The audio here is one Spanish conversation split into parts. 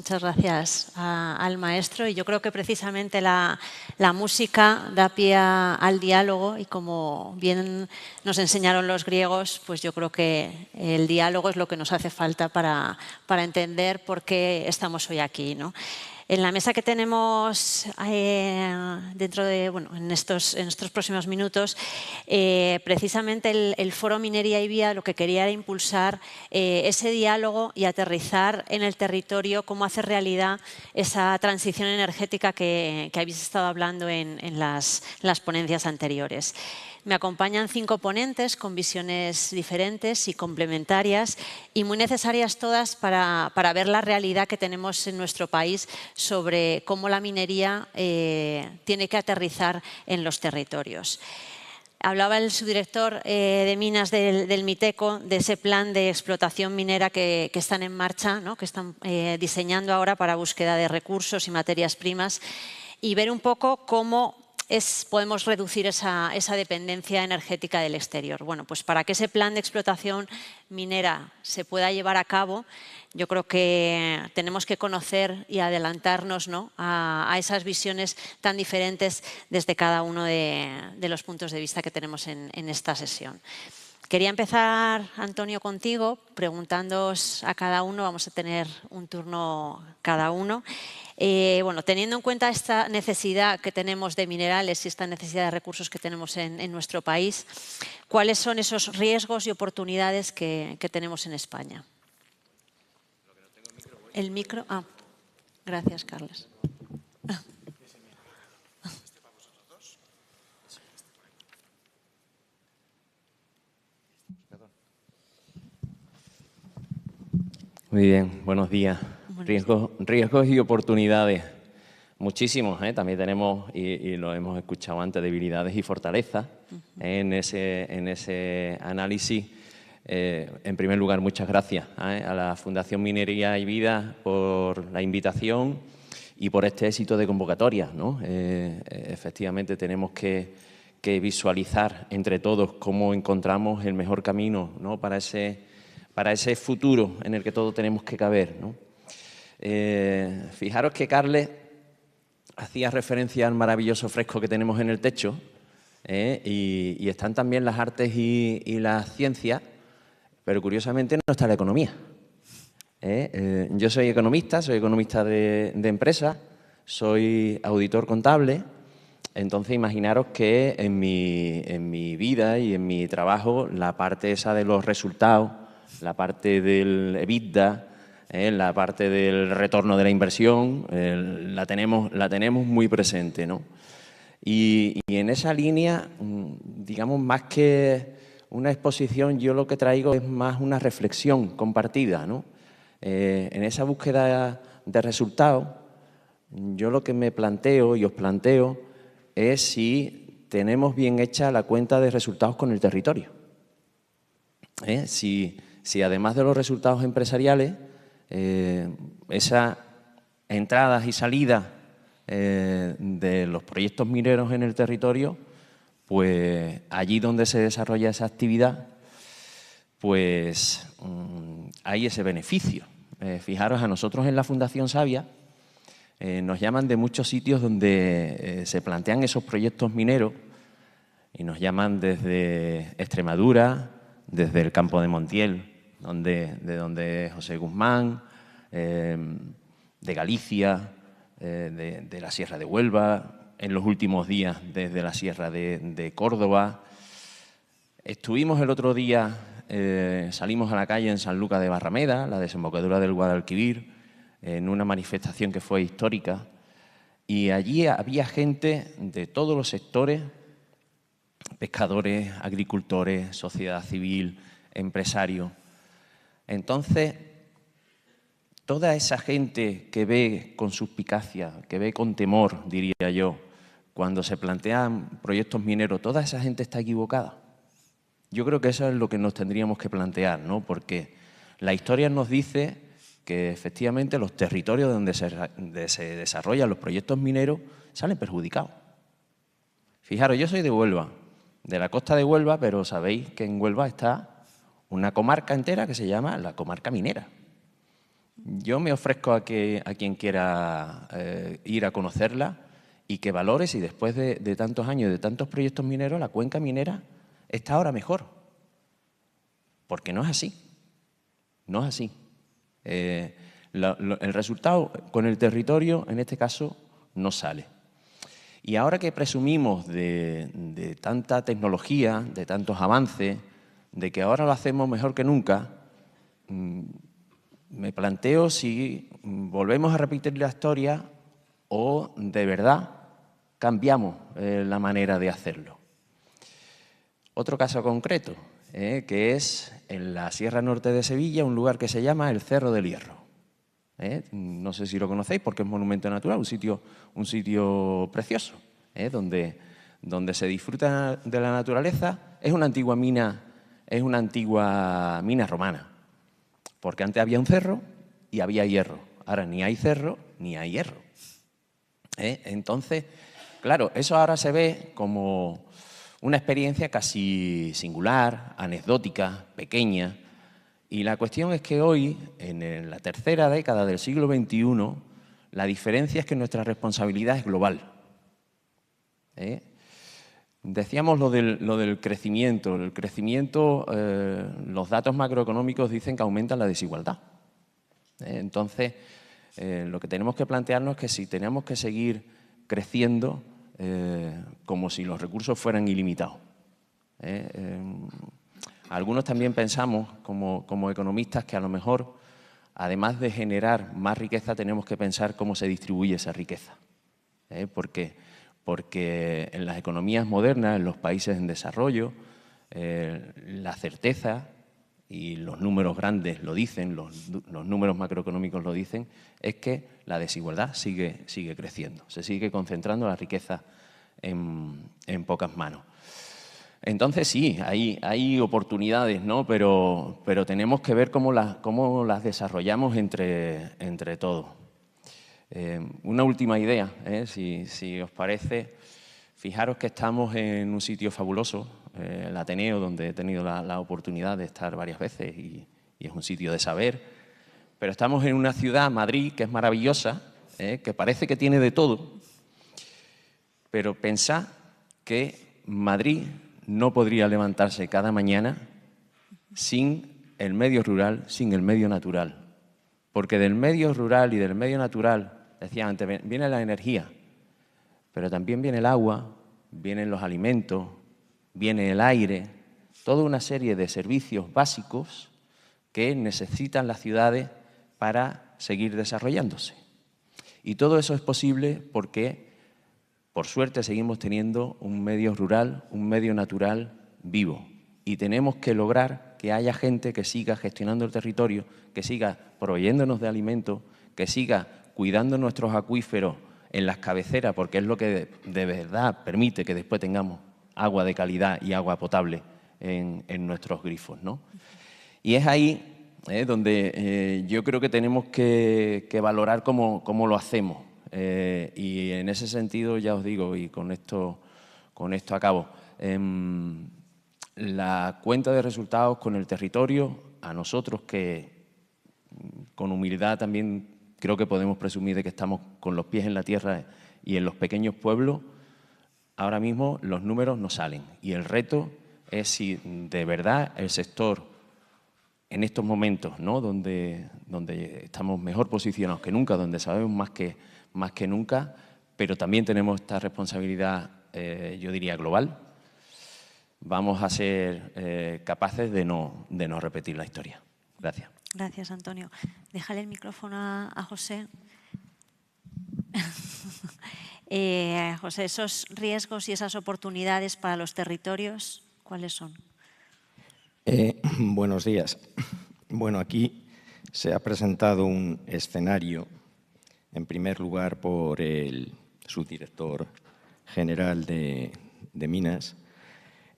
Muchas gracias al maestro. Y yo creo que precisamente la música da pie al diálogo y como bien nos enseñaron los griegos, pues yo creo que el diálogo es lo que nos hace falta para entender por qué estamos hoy aquí, ¿no? En la mesa que tenemos dentro de, bueno, en estos próximos minutos, precisamente el Foro Minería y Vía lo que quería era impulsar ese diálogo y aterrizar en el territorio cómo hacer realidad esa transición energética que habéis estado hablando en las ponencias anteriores. Me acompañan 5 ponentes con visiones diferentes y complementarias y muy necesarias todas para ver la realidad que tenemos en nuestro país sobre cómo la minería tiene que aterrizar en los territorios. Hablaba el subdirector de Minas del Miteco de ese plan de explotación minera que están en marcha, ¿no? Que están diseñando ahora para búsqueda de recursos y materias primas y ver un poco cómo podemos reducir esa dependencia energética del exterior. Bueno, pues para que ese plan de explotación minera se pueda llevar a cabo, yo creo que tenemos que conocer y adelantarnos, ¿no?, a esas visiones tan diferentes desde cada uno de los puntos de vista que tenemos en esta sesión. Quería empezar, Antonio, contigo, preguntándoos a cada uno, vamos a tener un turno cada uno. Bueno, teniendo en cuenta esta necesidad que tenemos de minerales y esta necesidad de recursos que tenemos en nuestro país, ¿cuáles son esos riesgos y oportunidades que tenemos en España? El micro. Ah, gracias, Carles. Muy bien, buenos días. Riesgos y oportunidades. Muchísimos, también tenemos, y lo hemos escuchado antes, debilidades y fortalezas en ese análisis. En primer lugar, muchas gracias a la Fundación Minería y Vida por la invitación y por este éxito de convocatoria, ¿no? Efectivamente, tenemos que visualizar entre todos cómo encontramos el mejor camino, ¿no?, para ese futuro en el que todos tenemos que caber, ¿no? Fijaros que Carles hacía referencia al maravilloso fresco que tenemos en el techo, y están también las artes y las ciencias, pero curiosamente no está la economía. Yo soy economista de empresa, soy auditor contable. Entonces, imaginaros que en mi vida y en mi trabajo, la parte esa de los resultados, la parte del EBITDA, la parte del retorno de la inversión, la tenemos muy presente, ¿no? Y en esa línea, digamos, más que una exposición, yo lo que traigo es más una reflexión compartida, ¿no? En esa búsqueda de resultados, yo lo que me planteo y os planteo es si tenemos bien hecha la cuenta de resultados con el territorio. Si además de los resultados empresariales, esas entradas y salidas de los proyectos mineros en el territorio, pues allí donde se desarrolla esa actividad, pues hay ese beneficio. Fijaros, a nosotros en la Fundación Savia nos llaman de muchos sitios donde se plantean esos proyectos mineros y nos llaman desde Extremadura, desde el campo de Montiel, de donde es José Guzmán, de Galicia, de la Sierra de Huelva, en los últimos días desde la Sierra de Córdoba. Estuvimos el otro día, salimos a la calle en Sanlúcar de Barrameda, la desembocadura del Guadalquivir, en una manifestación que fue histórica, y allí había gente de todos los sectores, pescadores, agricultores, sociedad civil, empresarios. Entonces, toda esa gente que ve con suspicacia, que ve con temor, diría yo, cuando se plantean proyectos mineros, toda esa gente está equivocada. Yo creo que eso es lo que nos tendríamos que plantear, ¿no? Porque la historia nos dice que efectivamente los territorios donde se desarrollan los proyectos mineros salen perjudicados. Fijaros, yo soy de Huelva, de la costa de Huelva, pero sabéis que en Huelva está una comarca entera que se llama la comarca minera. Yo me ofrezco a quien quiera ir a conocerla y que valore si después de tantos años, de tantos proyectos mineros, la cuenca minera está ahora mejor. Porque no es así. No es así. El resultado con el territorio, en este caso, no sale. Y ahora que presumimos de tanta tecnología, de tantos avances, de que ahora lo hacemos mejor que nunca, me planteo si volvemos a repetir la historia o de verdad cambiamos la manera de hacerlo. Otro caso concreto, que es en la Sierra Norte de Sevilla, un lugar que se llama el Cerro del Hierro. No sé si lo conocéis porque es monumento natural, un sitio precioso, donde se disfruta de la naturaleza. Es una antigua mina romana, porque antes había un cerro y había hierro. Ahora ni hay cerro ni hay hierro. Entonces, claro, eso ahora se ve como una experiencia casi singular, anecdótica, pequeña. Y la cuestión es que hoy, en la tercera década del siglo XXI, la diferencia es que nuestra responsabilidad es global. Decíamos lo del crecimiento. El crecimiento, los datos macroeconómicos dicen que aumenta la desigualdad. Entonces, lo que tenemos que plantearnos es que si tenemos que seguir creciendo como si los recursos fueran ilimitados. Algunos también pensamos, como economistas, que a lo mejor, además de generar más riqueza, tenemos que pensar cómo se distribuye esa riqueza. Porque en las economías modernas, en los países en desarrollo, la certeza, y los números grandes lo dicen, los números macroeconómicos lo dicen, es que la desigualdad sigue creciendo, se sigue concentrando la riqueza en pocas manos. Entonces sí, hay oportunidades, ¿no? Pero tenemos que ver cómo las desarrollamos entre todos. Una última idea, si os parece, fijaros que estamos en un sitio fabuloso, el Ateneo, donde he tenido la oportunidad de estar varias veces y es un sitio de saber, pero estamos en una ciudad, Madrid, que es maravillosa, que parece que tiene de todo, pero pensad que Madrid no podría levantarse cada mañana sin el medio rural, sin el medio natural. Porque del medio rural y del medio natural, decía antes, viene la energía, pero también viene el agua, vienen los alimentos, viene el aire, toda una serie de servicios básicos que necesitan las ciudades para seguir desarrollándose. Y todo eso es posible porque, por suerte, seguimos teniendo un medio rural, un medio natural vivo. Y tenemos que lograr que haya gente que siga gestionando el territorio, que siga proveyéndonos de alimentos, que siga cuidando nuestros acuíferos en las cabeceras, porque es lo que de verdad permite que después tengamos agua de calidad y agua potable en nuestros grifos, ¿no? Y es ahí donde yo creo que tenemos que valorar cómo lo hacemos. Y en ese sentido, ya os digo, y con esto acabo, la cuenta de resultados con el territorio, a nosotros que con humildad también creo que podemos presumir de que estamos con los pies en la tierra y en los pequeños pueblos, ahora mismo los números no salen. Y el reto es si de verdad el sector, en estos momentos, ¿no?, donde estamos mejor posicionados que nunca, donde sabemos más que nunca, pero también tenemos esta responsabilidad, yo diría, global, vamos a ser capaces de no repetir la historia. Gracias. Gracias, Antonio. Déjale el micrófono a José. José, esos riesgos y esas oportunidades para los territorios, ¿cuáles son? Buenos días. Bueno, aquí se ha presentado un escenario, en primer lugar por el subdirector general de Minas,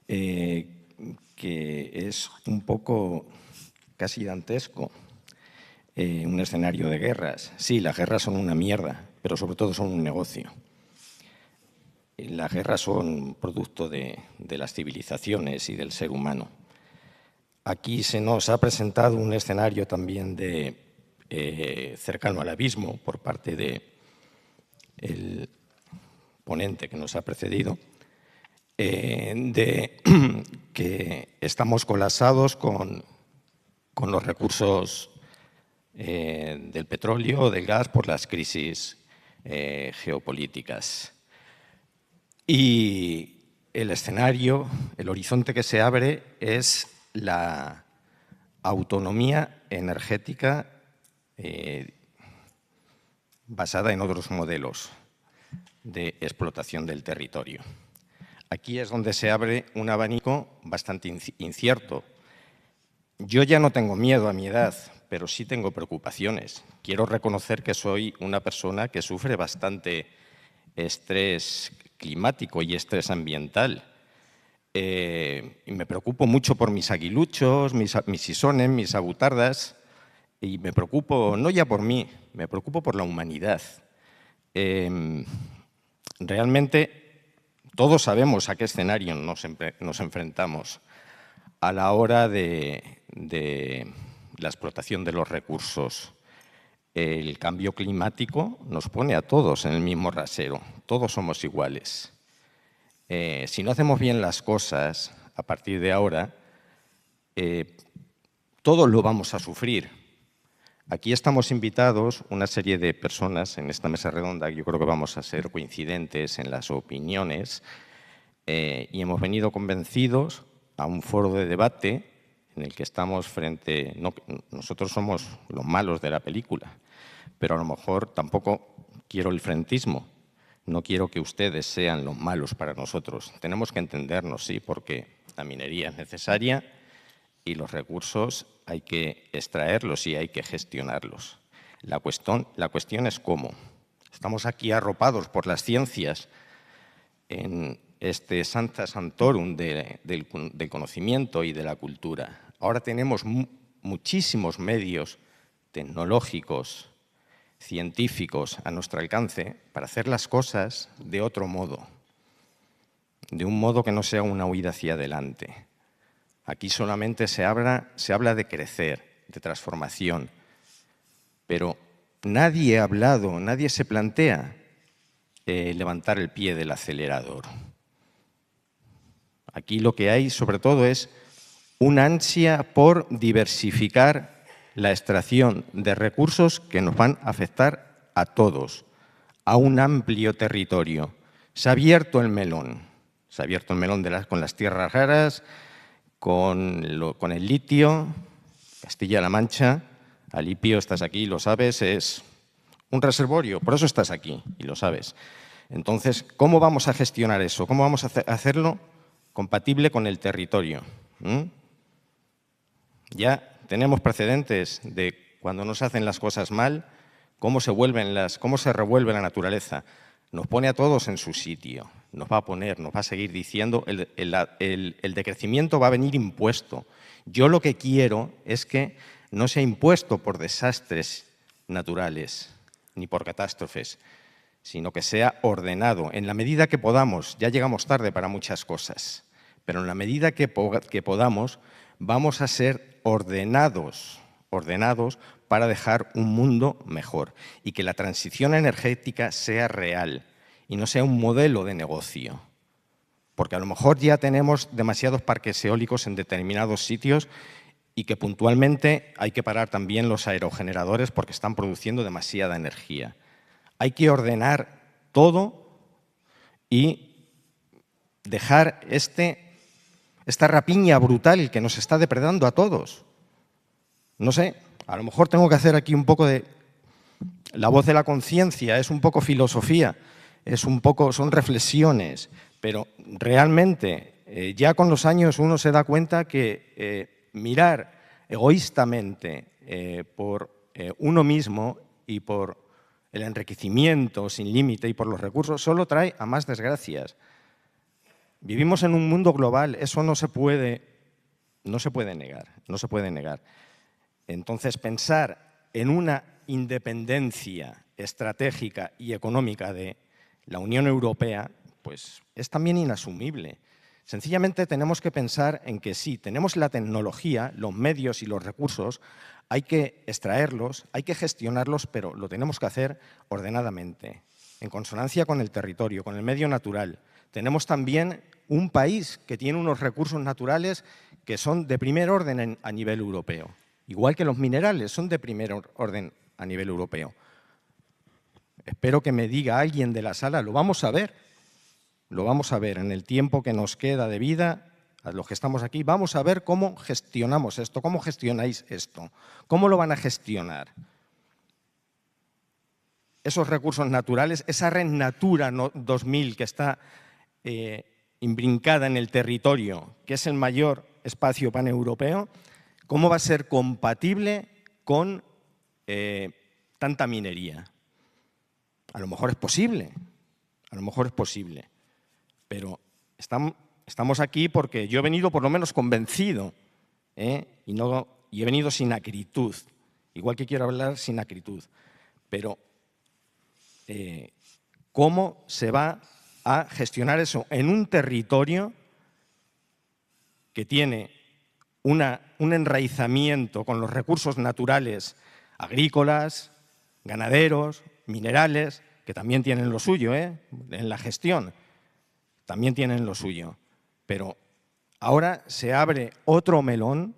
que es un poco casi dantesco, un escenario de guerras. Sí, las guerras son una mierda, pero sobre todo son un negocio. Las guerras son producto de las civilizaciones y del ser humano. Aquí se nos ha presentado un escenario también de cercano al abismo por parte del ponente que nos ha precedido, de que estamos colapsados con los recursos del petróleo o del gas por las crisis geopolíticas. Y el escenario, el horizonte que se abre es la autonomía energética basada en otros modelos de explotación del territorio. Aquí es donde se abre un abanico bastante incierto. Yo ya no tengo miedo a mi edad, pero sí tengo preocupaciones. Quiero reconocer que soy una persona que sufre bastante estrés climático y estrés ambiental. Y me preocupo mucho por mis aguiluchos, mis isones, mis abutardas, y me preocupo no ya por mí, me preocupo por la humanidad. Realmente todos sabemos a qué escenario nos enfrentamos a la hora de la explotación de los recursos. El cambio climático nos pone a todos en el mismo rasero, todos somos iguales. Si no hacemos bien las cosas a partir de ahora, todos lo vamos a sufrir. Aquí estamos invitados, una serie de personas en esta mesa redonda, yo creo que vamos a ser coincidentes en las opiniones, y hemos venido convencidos a un foro de debate en el que estamos frente… nosotros somos los malos de la película, pero a lo mejor tampoco quiero el frentismo. No quiero que ustedes sean los malos para nosotros. Tenemos que entendernos, sí, porque la minería es necesaria y los recursos hay que extraerlos y hay que gestionarlos. La cuestión es cómo. Estamos aquí arropados por las ciencias en este Sancta Sanctorum del conocimiento y de la cultura. Ahora tenemos muchísimos medios tecnológicos, científicos a nuestro alcance para hacer las cosas de otro modo, de un modo que no sea una huida hacia adelante. Aquí solamente se habla de crecer, de transformación, pero nadie ha hablado, nadie se plantea levantar el pie del acelerador. Aquí lo que hay sobre todo es una ansia por diversificar la extracción de recursos que nos van a afectar a todos, a un amplio territorio. Se ha abierto el melón. Se ha abierto el melón con las tierras raras, con el litio. Castilla-La Mancha, Alipio, estás aquí, lo sabes, es un reservorio, por eso estás aquí y lo sabes. Entonces, ¿cómo vamos a gestionar eso? ¿Cómo vamos a hacerlo compatible con el territorio? Ya tenemos precedentes de cuando nos hacen las cosas mal, cómo se revuelve la naturaleza. Nos pone a todos en su sitio, nos va a seguir diciendo, el decrecimiento va a venir impuesto. Yo lo que quiero es que no sea impuesto por desastres naturales ni por catástrofes, sino que sea ordenado en la medida que podamos. Ya llegamos tarde para muchas cosas, pero en la medida que podamos vamos a ser ordenados para dejar un mundo mejor y que la transición energética sea real y no sea un modelo de negocio. Porque a lo mejor ya tenemos demasiados parques eólicos en determinados sitios y que puntualmente hay que parar también los aerogeneradores porque están produciendo demasiada energía. Hay que ordenar todo y dejar esta rapiña brutal que nos está depredando a todos. No sé, a lo mejor tengo que hacer aquí un poco de… La voz de la conciencia, es un poco filosofía, son reflexiones, pero realmente ya con los años uno se da cuenta que mirar egoístamente por uno mismo y por el enriquecimiento sin límite y por los recursos solo trae a más desgracias. Vivimos en un mundo global, eso no se puede negar. Entonces, pensar en una independencia estratégica y económica de la Unión Europea, pues es también inasumible. Sencillamente tenemos que pensar en que sí, tenemos la tecnología, los medios y los recursos, hay que extraerlos, hay que gestionarlos, pero lo tenemos que hacer ordenadamente, en consonancia con el territorio, con el medio natural. Tenemos también un país que tiene unos recursos naturales que son de primer orden a nivel europeo, igual que los minerales son de primer orden a nivel europeo. Espero que me diga alguien de la sala, lo vamos a ver en el tiempo que nos queda de vida, a los que estamos aquí, vamos a ver cómo gestionamos esto, cómo gestionáis esto, cómo lo van a gestionar. Esos recursos naturales, esa red Natura 2000 que está imbrincada en el territorio, que es el mayor espacio paneuropeo, ¿cómo va a ser compatible con tanta minería? A lo mejor es posible, pero estamos aquí porque yo he venido por lo menos convencido y he venido sin acritud, igual que quiero hablar sin acritud, pero ¿cómo se va a gestionar eso en un territorio que tiene un enraizamiento con los recursos naturales agrícolas, ganaderos, minerales, que también tienen lo suyo en la gestión, también tienen lo suyo. Pero ahora se abre otro melón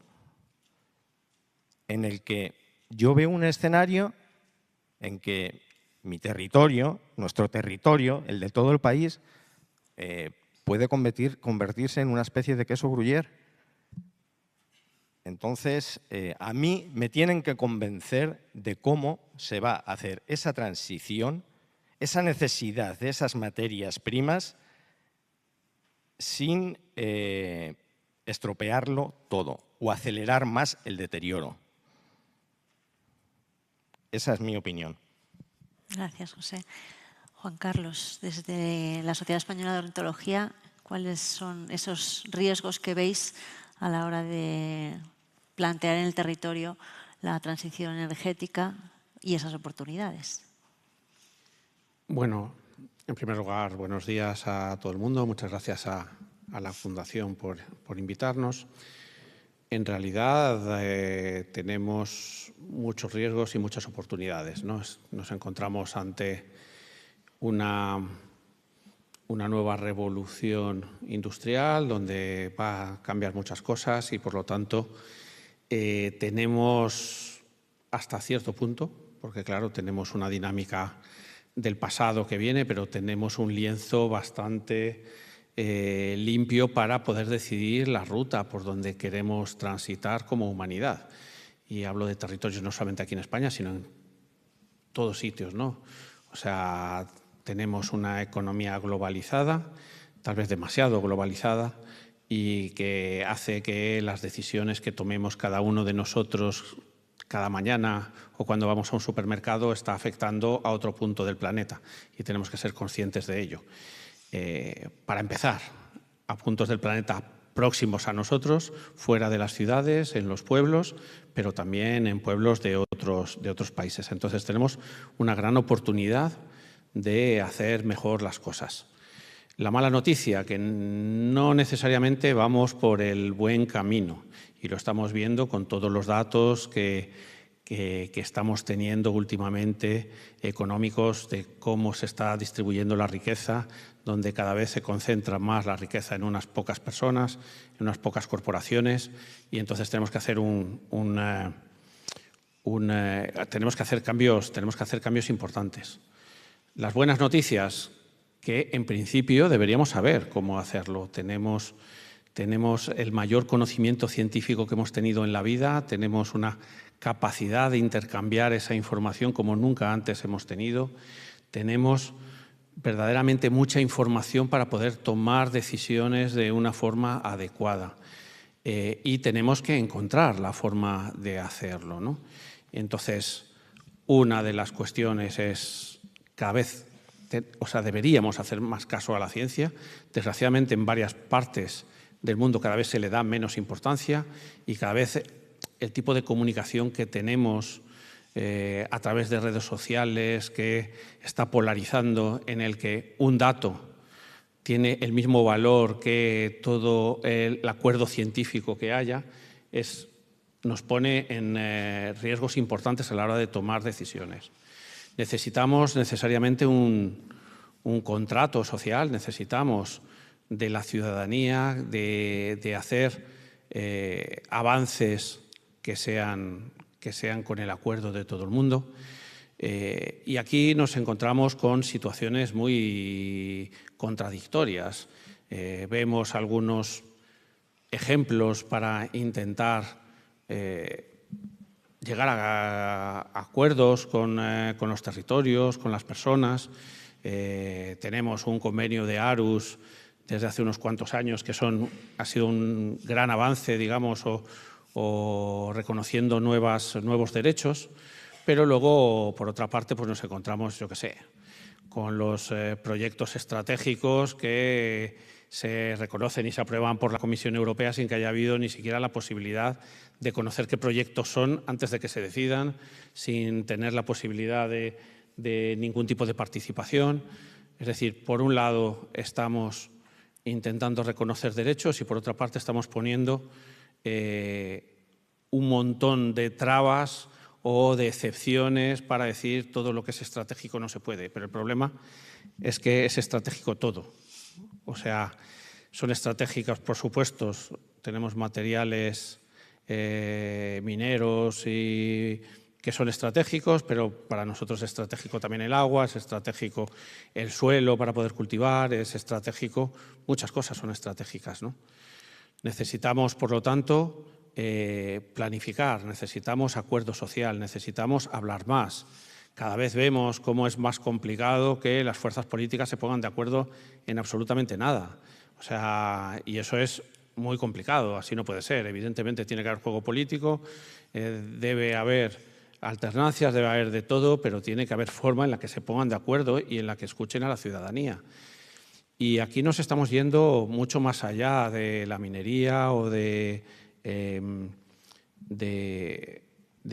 en el que yo veo un escenario en que mi territorio, nuestro territorio, el de todo el país, puede convertirse en una especie de queso gruyère. Entonces, a mí me tienen que convencer de cómo se va a hacer esa transición, esa necesidad de esas materias primas sin estropearlo todo o acelerar más el deterioro. Esa es mi opinión. Gracias, José. Juan Carlos, desde la Sociedad Española de Ornitología, ¿cuáles son esos riesgos que veis a la hora de plantear en el territorio la transición energética y esas oportunidades? Bueno, en primer lugar, buenos días a todo el mundo. Muchas gracias a la Fundación por invitarnos. En realidad tenemos muchos riesgos y muchas oportunidades, ¿no? Nos encontramos ante una nueva revolución industrial donde va a cambiar muchas cosas y, por lo tanto, tenemos hasta cierto punto, porque claro, tenemos una dinámica del pasado que viene, pero tenemos un lienzo bastante limpio para poder decidir la ruta por donde queremos transitar como humanidad. Y hablo de territorios no solamente aquí en España, sino en todos sitios, ¿no? O sea, tenemos una economía globalizada, tal vez demasiado globalizada, y que hace que las decisiones que tomemos cada uno de nosotros cada mañana o cuando vamos a un supermercado está afectando a otro punto del planeta y tenemos que ser conscientes de ello. Para empezar, a puntos del planeta próximos a nosotros, fuera de las ciudades, en los pueblos, pero también en pueblos de otros países. Entonces tenemos una gran oportunidad de hacer mejor las cosas. La mala noticia, que no necesariamente vamos por el buen camino y lo estamos viendo con todos los datos que estamos teniendo últimamente económicos de cómo se está distribuyendo la riqueza, donde cada vez se concentra más la riqueza en unas pocas personas, en unas pocas corporaciones, y entonces tenemos que hacer tenemos que hacer cambios importantes. Las buenas noticias, que en principio deberíamos saber cómo hacerlo. Tenemos el mayor conocimiento científico que hemos tenido en la vida, tenemos una capacidad de intercambiar esa información como nunca antes hemos tenido, tenemos verdaderamente mucha información para poder tomar decisiones de una forma adecuada y tenemos que encontrar la forma de hacerlo, ¿no? Entonces, una de las cuestiones es cada vez, deberíamos hacer más caso a la ciencia. Desgraciadamente, en varias partes del mundo cada vez se le da menos importancia y cada vez el tipo de comunicación que tenemos a través de redes sociales que está polarizando, en el que un dato tiene el mismo valor que todo el acuerdo científico que haya, nos pone en riesgos importantes a la hora de tomar decisiones. Necesitamos necesariamente un contrato social, necesitamos de la ciudadanía, de hacer avances que sean con el acuerdo de todo el mundo. Y aquí nos encontramos con situaciones muy contradictorias. Vemos algunos ejemplos para intentar llegar a acuerdos con los territorios, con las personas. Tenemos un convenio de Aarhus desde hace unos cuantos años que ha sido un gran avance, digamos, o reconociendo nuevos derechos, pero luego, por otra parte, pues nos encontramos, yo qué sé, con los proyectos estratégicos que se reconocen y se aprueban por la Comisión Europea sin que haya habido ni siquiera la posibilidad de conocer qué proyectos son antes de que se decidan, sin tener la posibilidad de ningún tipo de participación. Es decir, por un lado estamos intentando reconocer derechos y por otra parte estamos poniendo un montón de trabas o de excepciones para decir todo lo que es estratégico no se puede. Pero el problema es que es estratégico todo. O sea, son estratégicas, por supuesto, tenemos materiales mineros y que son estratégicos, pero para nosotros es estratégico también el agua, es estratégico el suelo para poder cultivar, es estratégico, muchas cosas son estratégicas, ¿no? Necesitamos, por lo tanto, planificar, necesitamos acuerdo social, necesitamos hablar más. Cada vez vemos cómo es más complicado que las fuerzas políticas se pongan de acuerdo en absolutamente nada. O sea, y eso es muy complicado, así no puede ser. Evidentemente tiene que haber juego político, debe haber alternancias, debe haber de todo, pero tiene que haber forma en la que se pongan de acuerdo y en la que escuchen a la ciudadanía. Y aquí nos estamos yendo mucho más allá de la minería o de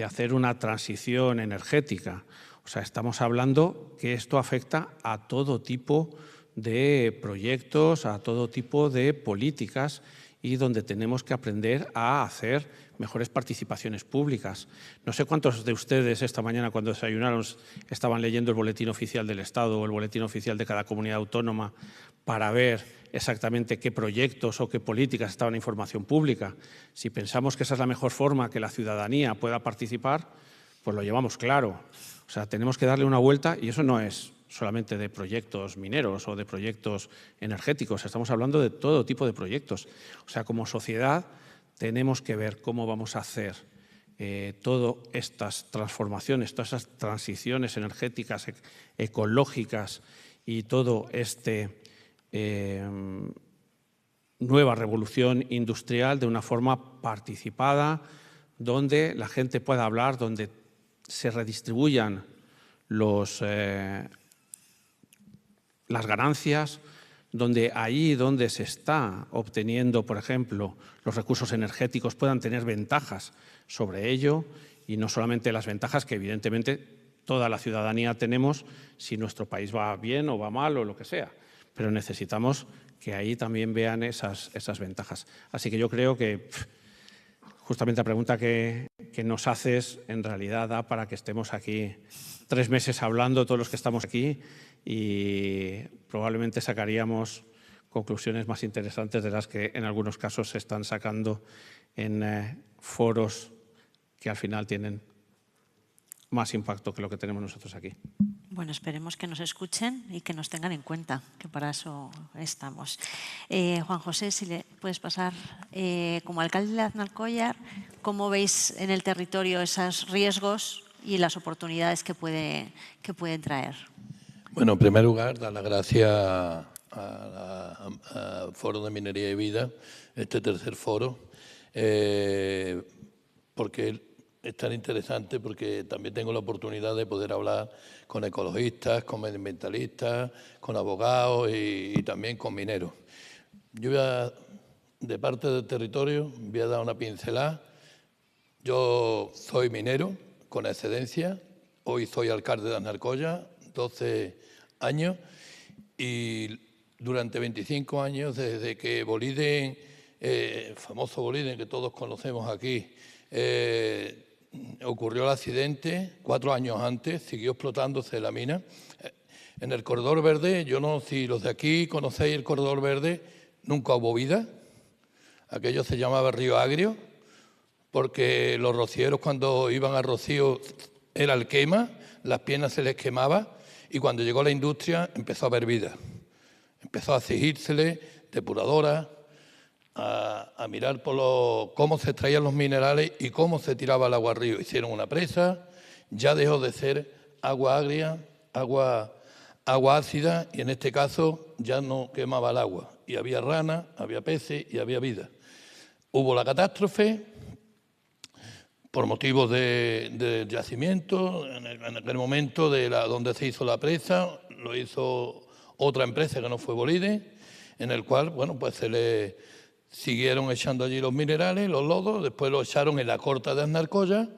hacer una transición energética. O sea, estamos hablando que esto afecta a todo tipo de proyectos, a todo tipo de políticas y donde tenemos que aprender a hacer mejores participaciones públicas. No sé cuántos de ustedes esta mañana cuando desayunaron estaban leyendo el boletín oficial del Estado o el boletín oficial de cada comunidad autónoma para ver exactamente qué proyectos o qué políticas estaban en información pública. Si pensamos que esa es la mejor forma que la ciudadanía pueda participar, pues lo llevamos claro. O sea, tenemos que darle una vuelta y eso no es solamente de proyectos mineros o de proyectos energéticos, estamos hablando de todo tipo de proyectos. O sea, como sociedad tenemos que ver cómo vamos a hacer todas estas transformaciones, todas esas transiciones energéticas, ecológicas y todo nueva revolución industrial de una forma participada, donde la gente pueda hablar, donde se redistribuyan las ganancias, donde ahí donde se está obteniendo, por ejemplo, los recursos energéticos puedan tener ventajas sobre ello y no solamente las ventajas que evidentemente toda la ciudadanía tenemos si nuestro país va bien o va mal o lo que sea, pero necesitamos que ahí también vean esas ventajas. Así que yo creo que justamente la pregunta que nos haces en realidad da para que estemos aquí 3 meses hablando todos los que estamos aquí y probablemente sacaríamos conclusiones más interesantes de las que en algunos casos se están sacando en foros que al final tienen más impacto que lo que tenemos nosotros aquí. Bueno, esperemos que nos escuchen y que nos tengan en cuenta, que para eso estamos. Juan José, si le puedes pasar, como alcalde de Aznalcóllar, ¿cómo veis en el territorio esos riesgos y las oportunidades que pueden traer? Bueno, en primer lugar, dar las gracias al Foro de Minería y Vida, este tercer foro, porque es tan interesante, porque también tengo la oportunidad de poder hablar con ecologistas, con medioambientalistas, con abogados y también con mineros. Yo de parte del territorio, voy a dar una pincelada. Yo soy minero con excedencia, hoy soy alcalde de Aznalcóllar, 12 años, y durante 25 años, desde que Boliden, el famoso Boliden que todos conocemos aquí, ocurrió el accidente, 4 años antes, siguió explotándose la mina. En el Corredor Verde, yo no sé si los de aquí conocéis el Corredor Verde, nunca hubo vida. Aquello se llamaba Río Agrio, porque los rocieros cuando iban a rocío era el quema, las piernas se les quemaba y cuando llegó la industria empezó a haber vida. Empezó a exigírsele depuradoras, a mirar por cómo se extraían los minerales y cómo se tiraba el agua al río. Hicieron una presa, ya dejó de ser agua agria, agua ácida, y en este caso ya no quemaba el agua. Y había ranas, había peces y había vida. Hubo la catástrofe por motivos de yacimiento. En aquel momento donde se hizo la presa, lo hizo otra empresa que no fue Boliden, en el cual, bueno, pues se le siguieron echando allí los minerales, los lodos, después los echaron en la corta de Aznarcoya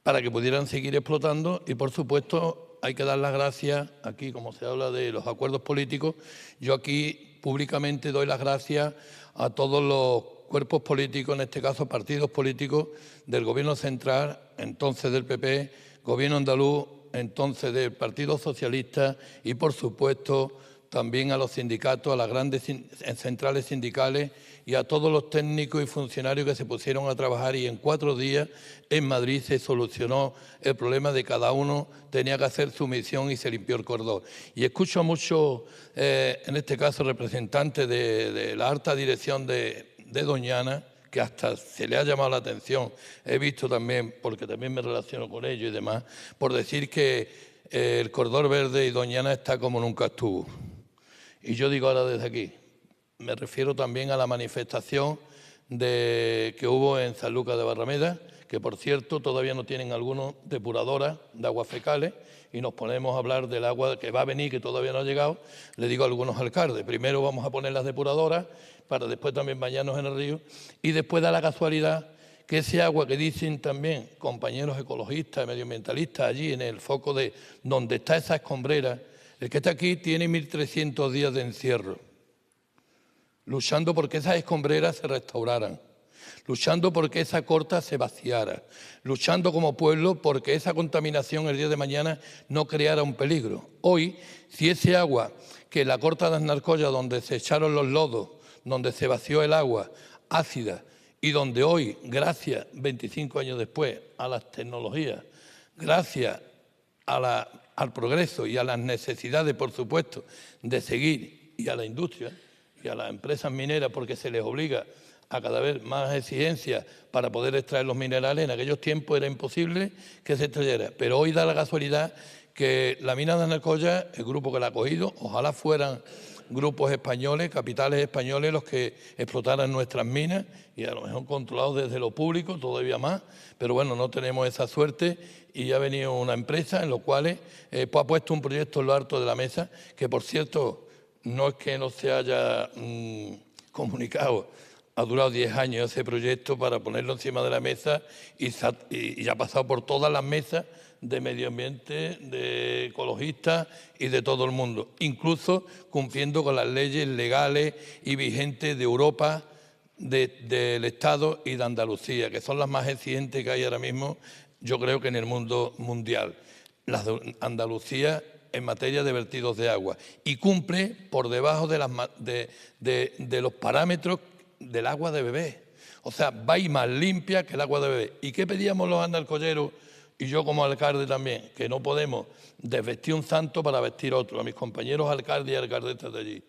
para que pudieran seguir explotando y, por supuesto, hay que dar las gracias, aquí como se habla de los acuerdos políticos, yo aquí públicamente doy las gracias a todos los cuerpos políticos, en este caso partidos políticos del Gobierno central, entonces del PP, Gobierno andaluz, entonces del Partido Socialista y, por supuesto, también a los sindicatos, a las grandes centrales sindicales y a todos los técnicos y funcionarios que se pusieron a trabajar y en 4 días en Madrid se solucionó el problema de cada uno, tenía que hacer su misión y se limpió el cordón. Y escucho a muchos, en este caso representantes de la alta dirección de Doñana, que hasta se le ha llamado la atención, he visto también, porque también me relaciono con ellos y demás, por decir que el Corredor Verde y Doñana está como nunca estuvo. Y yo digo ahora desde aquí, me refiero también a la manifestación que hubo en Sanlúcar de Barrameda, que por cierto todavía no tienen algunos depuradoras de aguas fecales, y nos ponemos a hablar del agua que va a venir, que todavía no ha llegado. Le digo a algunos alcaldes, primero vamos a poner las depuradoras para después también bañarnos en el río, y después da la casualidad que ese agua que dicen también compañeros ecologistas, medioambientalistas, allí en el foco de donde está esa escombrera, el que está aquí tiene 1.300 días de encierro, luchando porque esas escombreras se restauraran, luchando porque esa corta se vaciara, luchando como pueblo porque esa contaminación el día de mañana no creara un peligro. Hoy, si ese agua, que la corta de Aznarcoya, donde se echaron los lodos, donde se vació el agua ácida y donde hoy, gracias, 25 años después, a las tecnologías, gracias al progreso y a las necesidades, por supuesto, de seguir, y a la industria y a las empresas mineras, porque se les obliga a cada vez más exigencias para poder extraer los minerales. En aquellos tiempos era imposible que se extrayera, pero hoy da la casualidad que la mina de Aznarcoya, el grupo que la ha cogido, ojalá fueran grupos españoles, capitales españoles, los que explotaran nuestras minas y a lo mejor controlados desde lo público, todavía más, pero bueno, no tenemos esa suerte y ha venido una empresa en la cual ha puesto un proyecto en lo alto de la mesa, que por cierto, no es que no se haya comunicado, ha durado 10 años ese proyecto para ponerlo encima de la mesa y ha pasado por todas las mesas de medio ambiente, de ecologistas y de todo el mundo, incluso cumpliendo con las leyes legales y vigentes de Europa, del Estado y de Andalucía, que son las más exigentes que hay ahora mismo, yo creo que en el mundo mundial. Las de Andalucía en materia de vertidos de agua y cumple por debajo de los parámetros del agua de bebé. O sea, va a ir más limpia que el agua de bebé. ¿Y qué pedíamos los aznarcolleros? Y yo como alcalde también, que no podemos desvestir un santo para vestir otro. A mis compañeros alcaldes y alcaldesas de allí.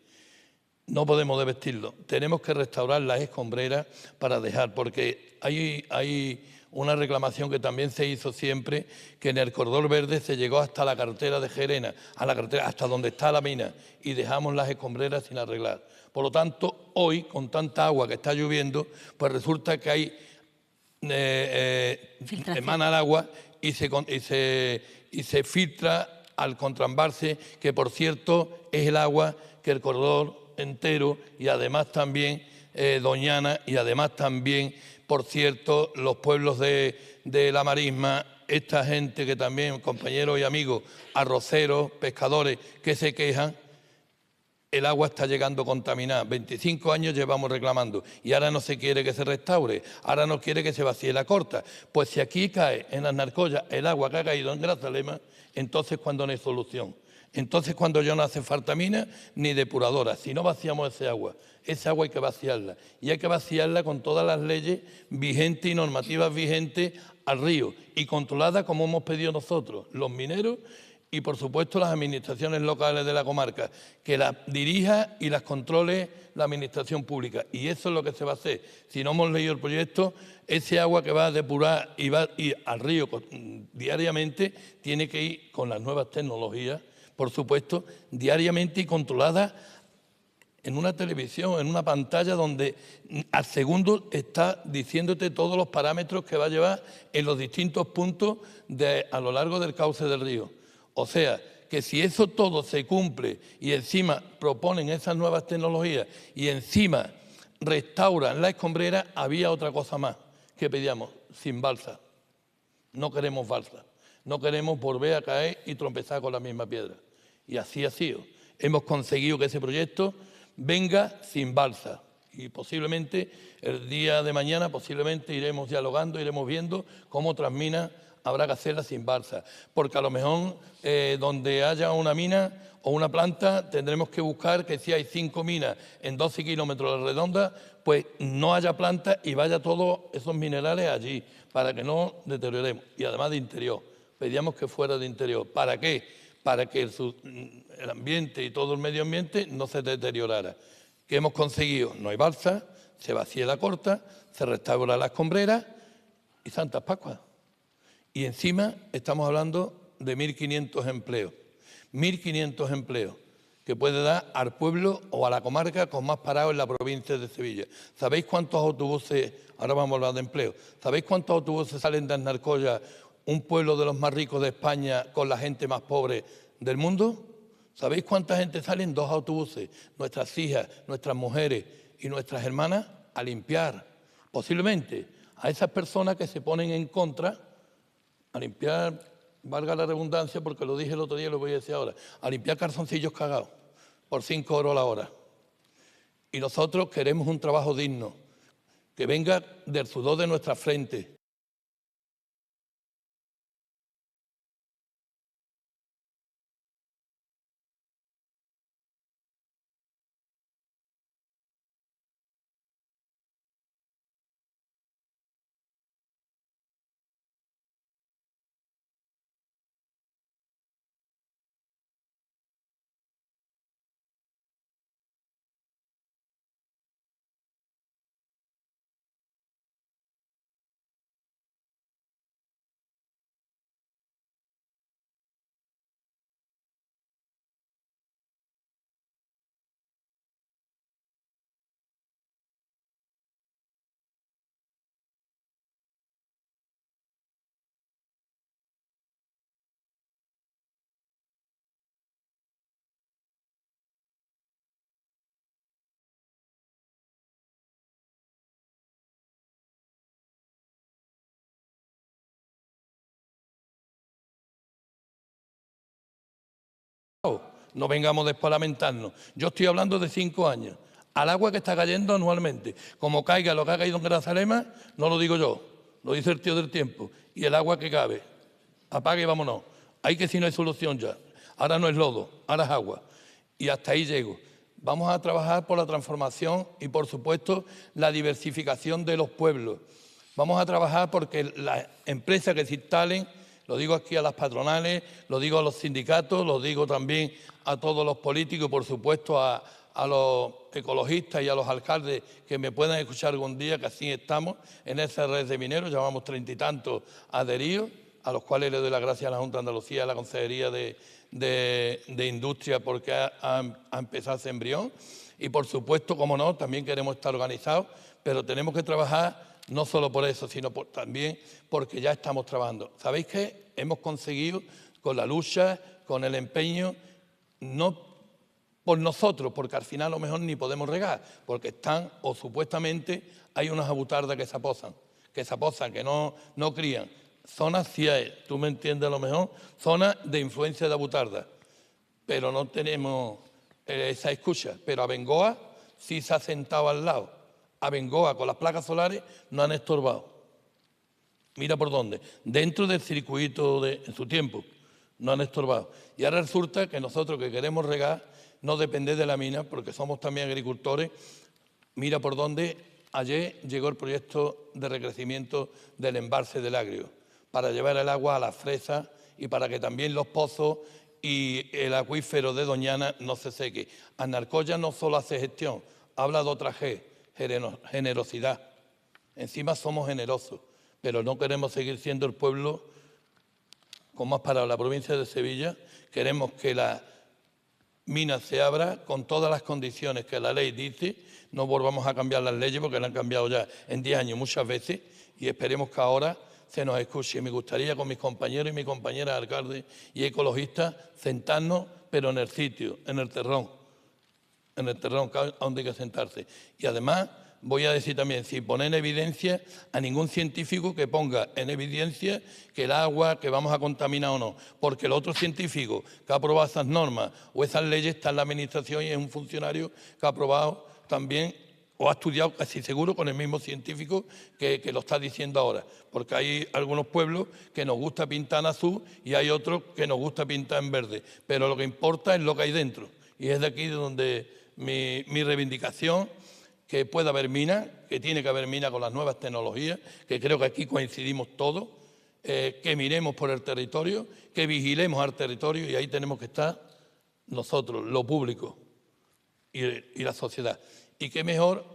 No podemos desvestirlo. Tenemos que restaurar las escombreras para dejar, porque hay una reclamación que también se hizo siempre, que en el Corredor Verde se llegó hasta la carretera de Gerena, hasta donde está la mina, y dejamos las escombreras sin arreglar. Por lo tanto, hoy, con tanta agua que está lloviendo, pues resulta que hay emana el agua y se filtra al contraembalse, que por cierto es el agua que el corredor entero y además también Doñana y además también, por cierto, los pueblos de la Marisma, esta gente que también, compañeros y amigos, arroceros, pescadores, que se quejan, el agua está llegando contaminada. 25 años llevamos reclamando y ahora no se quiere que se restaure, ahora no quiere que se vacíe la corta. Pues si aquí cae en Alnarcoya el agua que ha caído en Grazalema, entonces cuando no hay solución. Entonces cuando ya no hace falta mina ni depuradora. Si no vaciamos esa agua hay que vaciarla. Y hay que vaciarla con todas las leyes vigentes y normativas vigentes al río y controlada como hemos pedido nosotros, los mineros y, por supuesto, las administraciones locales de la comarca, que las dirija y las controle la administración pública. Y eso es lo que se va a hacer. Si no hemos leído el proyecto, ese agua que va a depurar y va a ir al río diariamente tiene que ir con las nuevas tecnologías, por supuesto, diariamente y controlada en una televisión, en una pantalla donde al segundo está diciéndote todos los parámetros que va a llevar en los distintos puntos a lo largo del cauce del río. O sea, que si eso todo se cumple y encima proponen esas nuevas tecnologías y encima restauran la escombrera, había otra cosa más que pedíamos, sin balsa. No queremos balsa, no queremos volver a caer y tropezar con la misma piedra. Y así ha sido. Hemos conseguido que ese proyecto venga sin balsa y posiblemente el día de mañana iremos dialogando, iremos viendo cómo otras minas habrá que hacerla sin balsa, porque a lo mejor donde haya una mina o una planta tendremos que buscar que si hay 5 minas en 12 kilómetros a la redonda, pues no haya planta y vaya todos esos minerales allí, para que no deterioremos. Y además de interior, pedíamos que fuera de interior. ¿Para qué? Para que el ambiente y todo el medio ambiente no se deteriorara. ¿Qué hemos conseguido? No hay balsa, se vacía la corta, se restaura la escombrera y Santas Pascuas. Y encima estamos hablando de 1.500 empleos. 1.500 empleos que puede dar al pueblo o a la comarca con más parados en la provincia de Sevilla. ¿Sabéis cuántos autobuses, ahora vamos a hablar de empleo, ¿sabéis cuántos autobuses salen de Alnarcoya, un pueblo de los más ricos de España, con la gente más pobre del mundo? ¿Sabéis cuánta gente sale en 2 autobuses? Nuestras hijas, nuestras mujeres y nuestras hermanas a limpiar. Posiblemente a esas personas que se ponen en contra, a limpiar, valga la redundancia porque lo dije el otro día y lo voy a decir ahora, a limpiar calzoncillos cagados por 5 euros la hora. Y nosotros queremos un trabajo digno, que venga del sudor de nuestra frente. No vengamos después a lamentarnos. Yo estoy hablando de 5 años. Al agua que está cayendo anualmente. Como caiga lo que ha caído en Grazalema, no lo digo yo, lo dice el tío del tiempo. Y el agua que cabe, apague y vámonos. Hay que si no hay solución ya. Ahora no es lodo, ahora es agua. Y hasta ahí llego. Vamos a trabajar por la transformación y, por supuesto, la diversificación de los pueblos. Vamos a trabajar porque las empresas que se instalen, lo digo aquí a las patronales, lo digo a los sindicatos, lo digo también a todos los políticos, por supuesto a los ecologistas y a los alcaldes que me puedan escuchar algún día, que así estamos en esa red de mineros, llevamos 30 y tantos adheridos, a los cuales le doy las gracias a la Junta de Andalucía, a la Consejería de Industria, porque ha empezado ese embrión. Y, por supuesto, como no, también queremos estar organizados, pero tenemos que trabajar no solo por eso, sino también porque ya estamos trabajando. ¿Sabéis qué? Hemos conseguido, con la lucha, con el empeño, no por nosotros, porque al final a lo mejor ni podemos regar, porque están, o supuestamente, hay unas abutardas que se aposan, que no crían. Zonas sí hay, tú me entiendes a lo mejor, zonas de influencia de abutardas, pero no tenemos esa escucha, pero Abengoa sí se ha sentado al lado. Abengoa con las placas solares no han estorbado. Mira por dónde, dentro del circuito en su tiempo, no han estorbado. Y ahora resulta que nosotros que queremos regar no depender de la mina, porque somos también agricultores. Mira por dónde ayer llegó el proyecto de recrecimiento del embalse del Agrio, para llevar el agua a las fresas y para que también los pozos y el acuífero de Doñana no se seque. Alnarcoya no solo hace gestión, habla de otra generosidad. Encima somos generosos, pero no queremos seguir siendo el pueblo con más para la provincia de Sevilla. Queremos que la mina se abra con todas las condiciones que la ley dice. No volvamos a cambiar las leyes porque la han cambiado ya en 10 años muchas veces y esperemos que ahora se nos escuche. Me gustaría con mis compañeros y mis compañeras alcaldes y ecologistas sentarnos, pero en el sitio, en el terrón donde hay que sentarse. Y además voy a decir también, sin poner en evidencia a ningún científico que ponga en evidencia que el agua, que vamos a contaminar o no, porque el otro científico que ha aprobado esas normas o esas leyes está en la administración y es un funcionario que ha aprobado también o ha estudiado casi seguro con el mismo científico que lo está diciendo ahora, porque hay algunos pueblos que nos gusta pintar en azul y hay otros que nos gusta pintar en verde, pero lo que importa es lo que hay dentro y es de aquí donde mi reivindicación, que pueda haber mina, que tiene que haber mina con las nuevas tecnologías, que creo que aquí coincidimos todos, que miremos por el territorio, que vigilemos al territorio y ahí tenemos que estar nosotros, lo público y la sociedad. Y qué mejor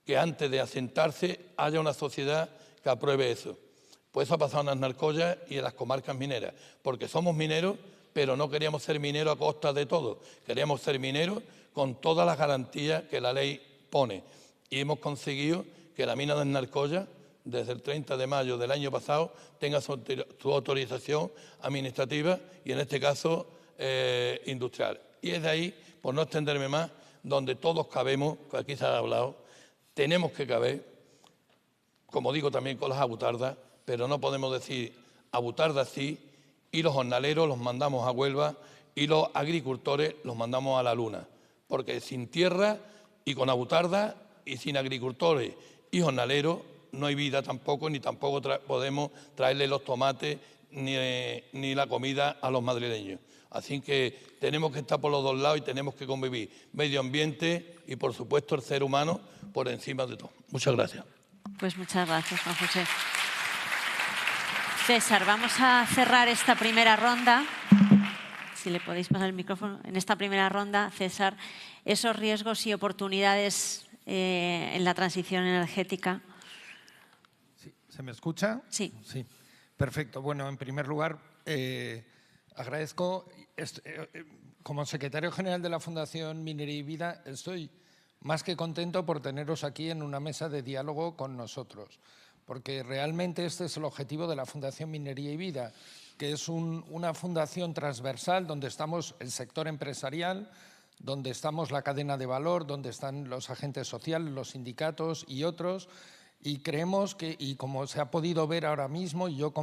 que antes de asentarse haya una sociedad que apruebe eso. Pues eso ha pasado en Alnarcoya y en las comarcas mineras, porque somos mineros, pero no queríamos ser mineros a costa de todo. Queríamos ser mineros con todas las garantías que la ley pone. Y hemos conseguido que la mina de Alnarcoya, desde el 30 de mayo del año pasado, tenga su autorización administrativa y en este caso industrial. Y es de ahí, por no extenderme más, donde todos cabemos, que aquí se ha hablado, tenemos que caber, como digo también con las abutardas, pero no podemos decir abutardas sí, y los jornaleros los mandamos a Huelva y los agricultores los mandamos a la luna, porque sin tierra y con abutardas y sin agricultores y jornaleros no hay vida tampoco, ni tampoco podemos traerle los tomates ni la comida a los madrileños. Así que tenemos que estar por los dos lados y tenemos que convivir medio ambiente y, por supuesto, el ser humano por encima de todo. Muchas gracias. Pues muchas gracias, Juan José. César, vamos a cerrar esta primera ronda. Si le podéis pasar el micrófono. En esta primera ronda, César, esos riesgos y oportunidades en la transición energética. Sí, ¿se me escucha? Sí. Sí. Perfecto. Bueno, en primer lugar, agradezco, como secretario general de la Fundación Minería y Vida, estoy más que contento por teneros aquí en una mesa de diálogo con nosotros, porque realmente este es el objetivo de la Fundación Minería y Vida, que es una fundación transversal donde estamos el sector empresarial, donde estamos la cadena de valor, donde están los agentes sociales, los sindicatos y otros, y creemos que, y como se ha podido ver ahora mismo, yo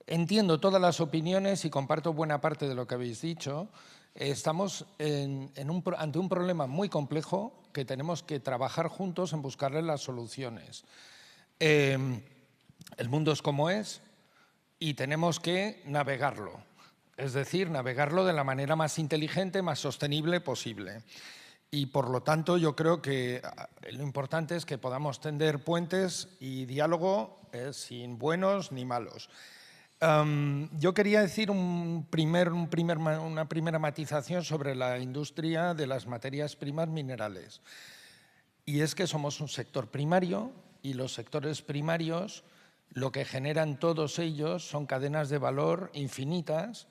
entiendo todas las opiniones y comparto buena parte de lo que habéis dicho. Estamos ante un problema muy complejo que tenemos que trabajar juntos en buscarle las soluciones. El mundo es como es y tenemos que navegarlo, es decir, navegarlo de la manera más inteligente, más sostenible posible. Y por lo tanto yo creo que lo importante es que podamos tender puentes y diálogo sin buenos ni malos. Yo quería decir una primera matización sobre la industria de las materias primas minerales. Y es que somos un sector primario y los sectores primarios lo que generan todos ellos son cadenas de valor infinitas.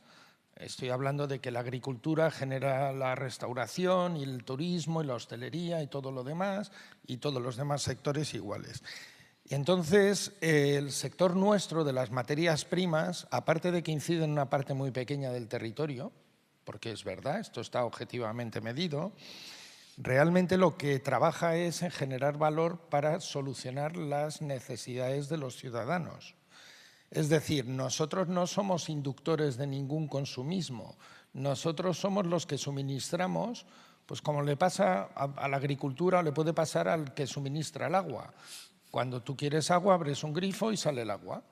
Estoy hablando de que la agricultura genera la restauración y el turismo y la hostelería y todo lo demás y todos los demás sectores iguales. Y entonces, el sector nuestro de las materias primas, aparte de que incide en una parte muy pequeña del territorio, porque es verdad, esto está objetivamente medido, realmente lo que trabaja es en generar valor para solucionar las necesidades de los ciudadanos. Es decir, nosotros no somos inductores de ningún consumismo, Nosotros somos los que suministramos, pues como le pasa a la agricultura, le puede pasar al que suministra el agua. Cuando tú quieres agua, abres un grifo y sale el agua.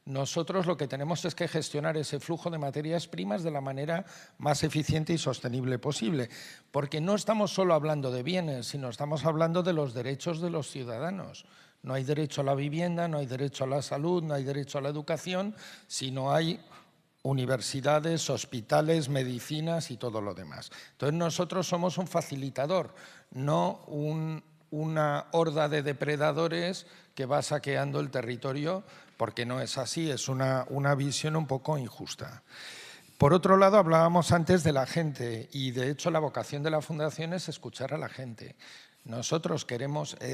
Nosotros lo que tenemos es que gestionar ese flujo de materias primas de la manera más eficiente y sostenible posible, porque no estamos solo hablando de bienes, sino estamos hablando de los derechos de los ciudadanos. No hay derecho a la vivienda, no hay derecho a la salud, no hay derecho a la educación, si no hay universidades, hospitales, medicinas y todo lo demás. Entonces nosotros somos un facilitador, no una horda de depredadores que va saqueando el territorio, porque no es así, es una visión un poco injusta. Por otro lado, hablábamos antes de la gente y de hecho la vocación de la Fundación es escuchar a la gente. Nosotros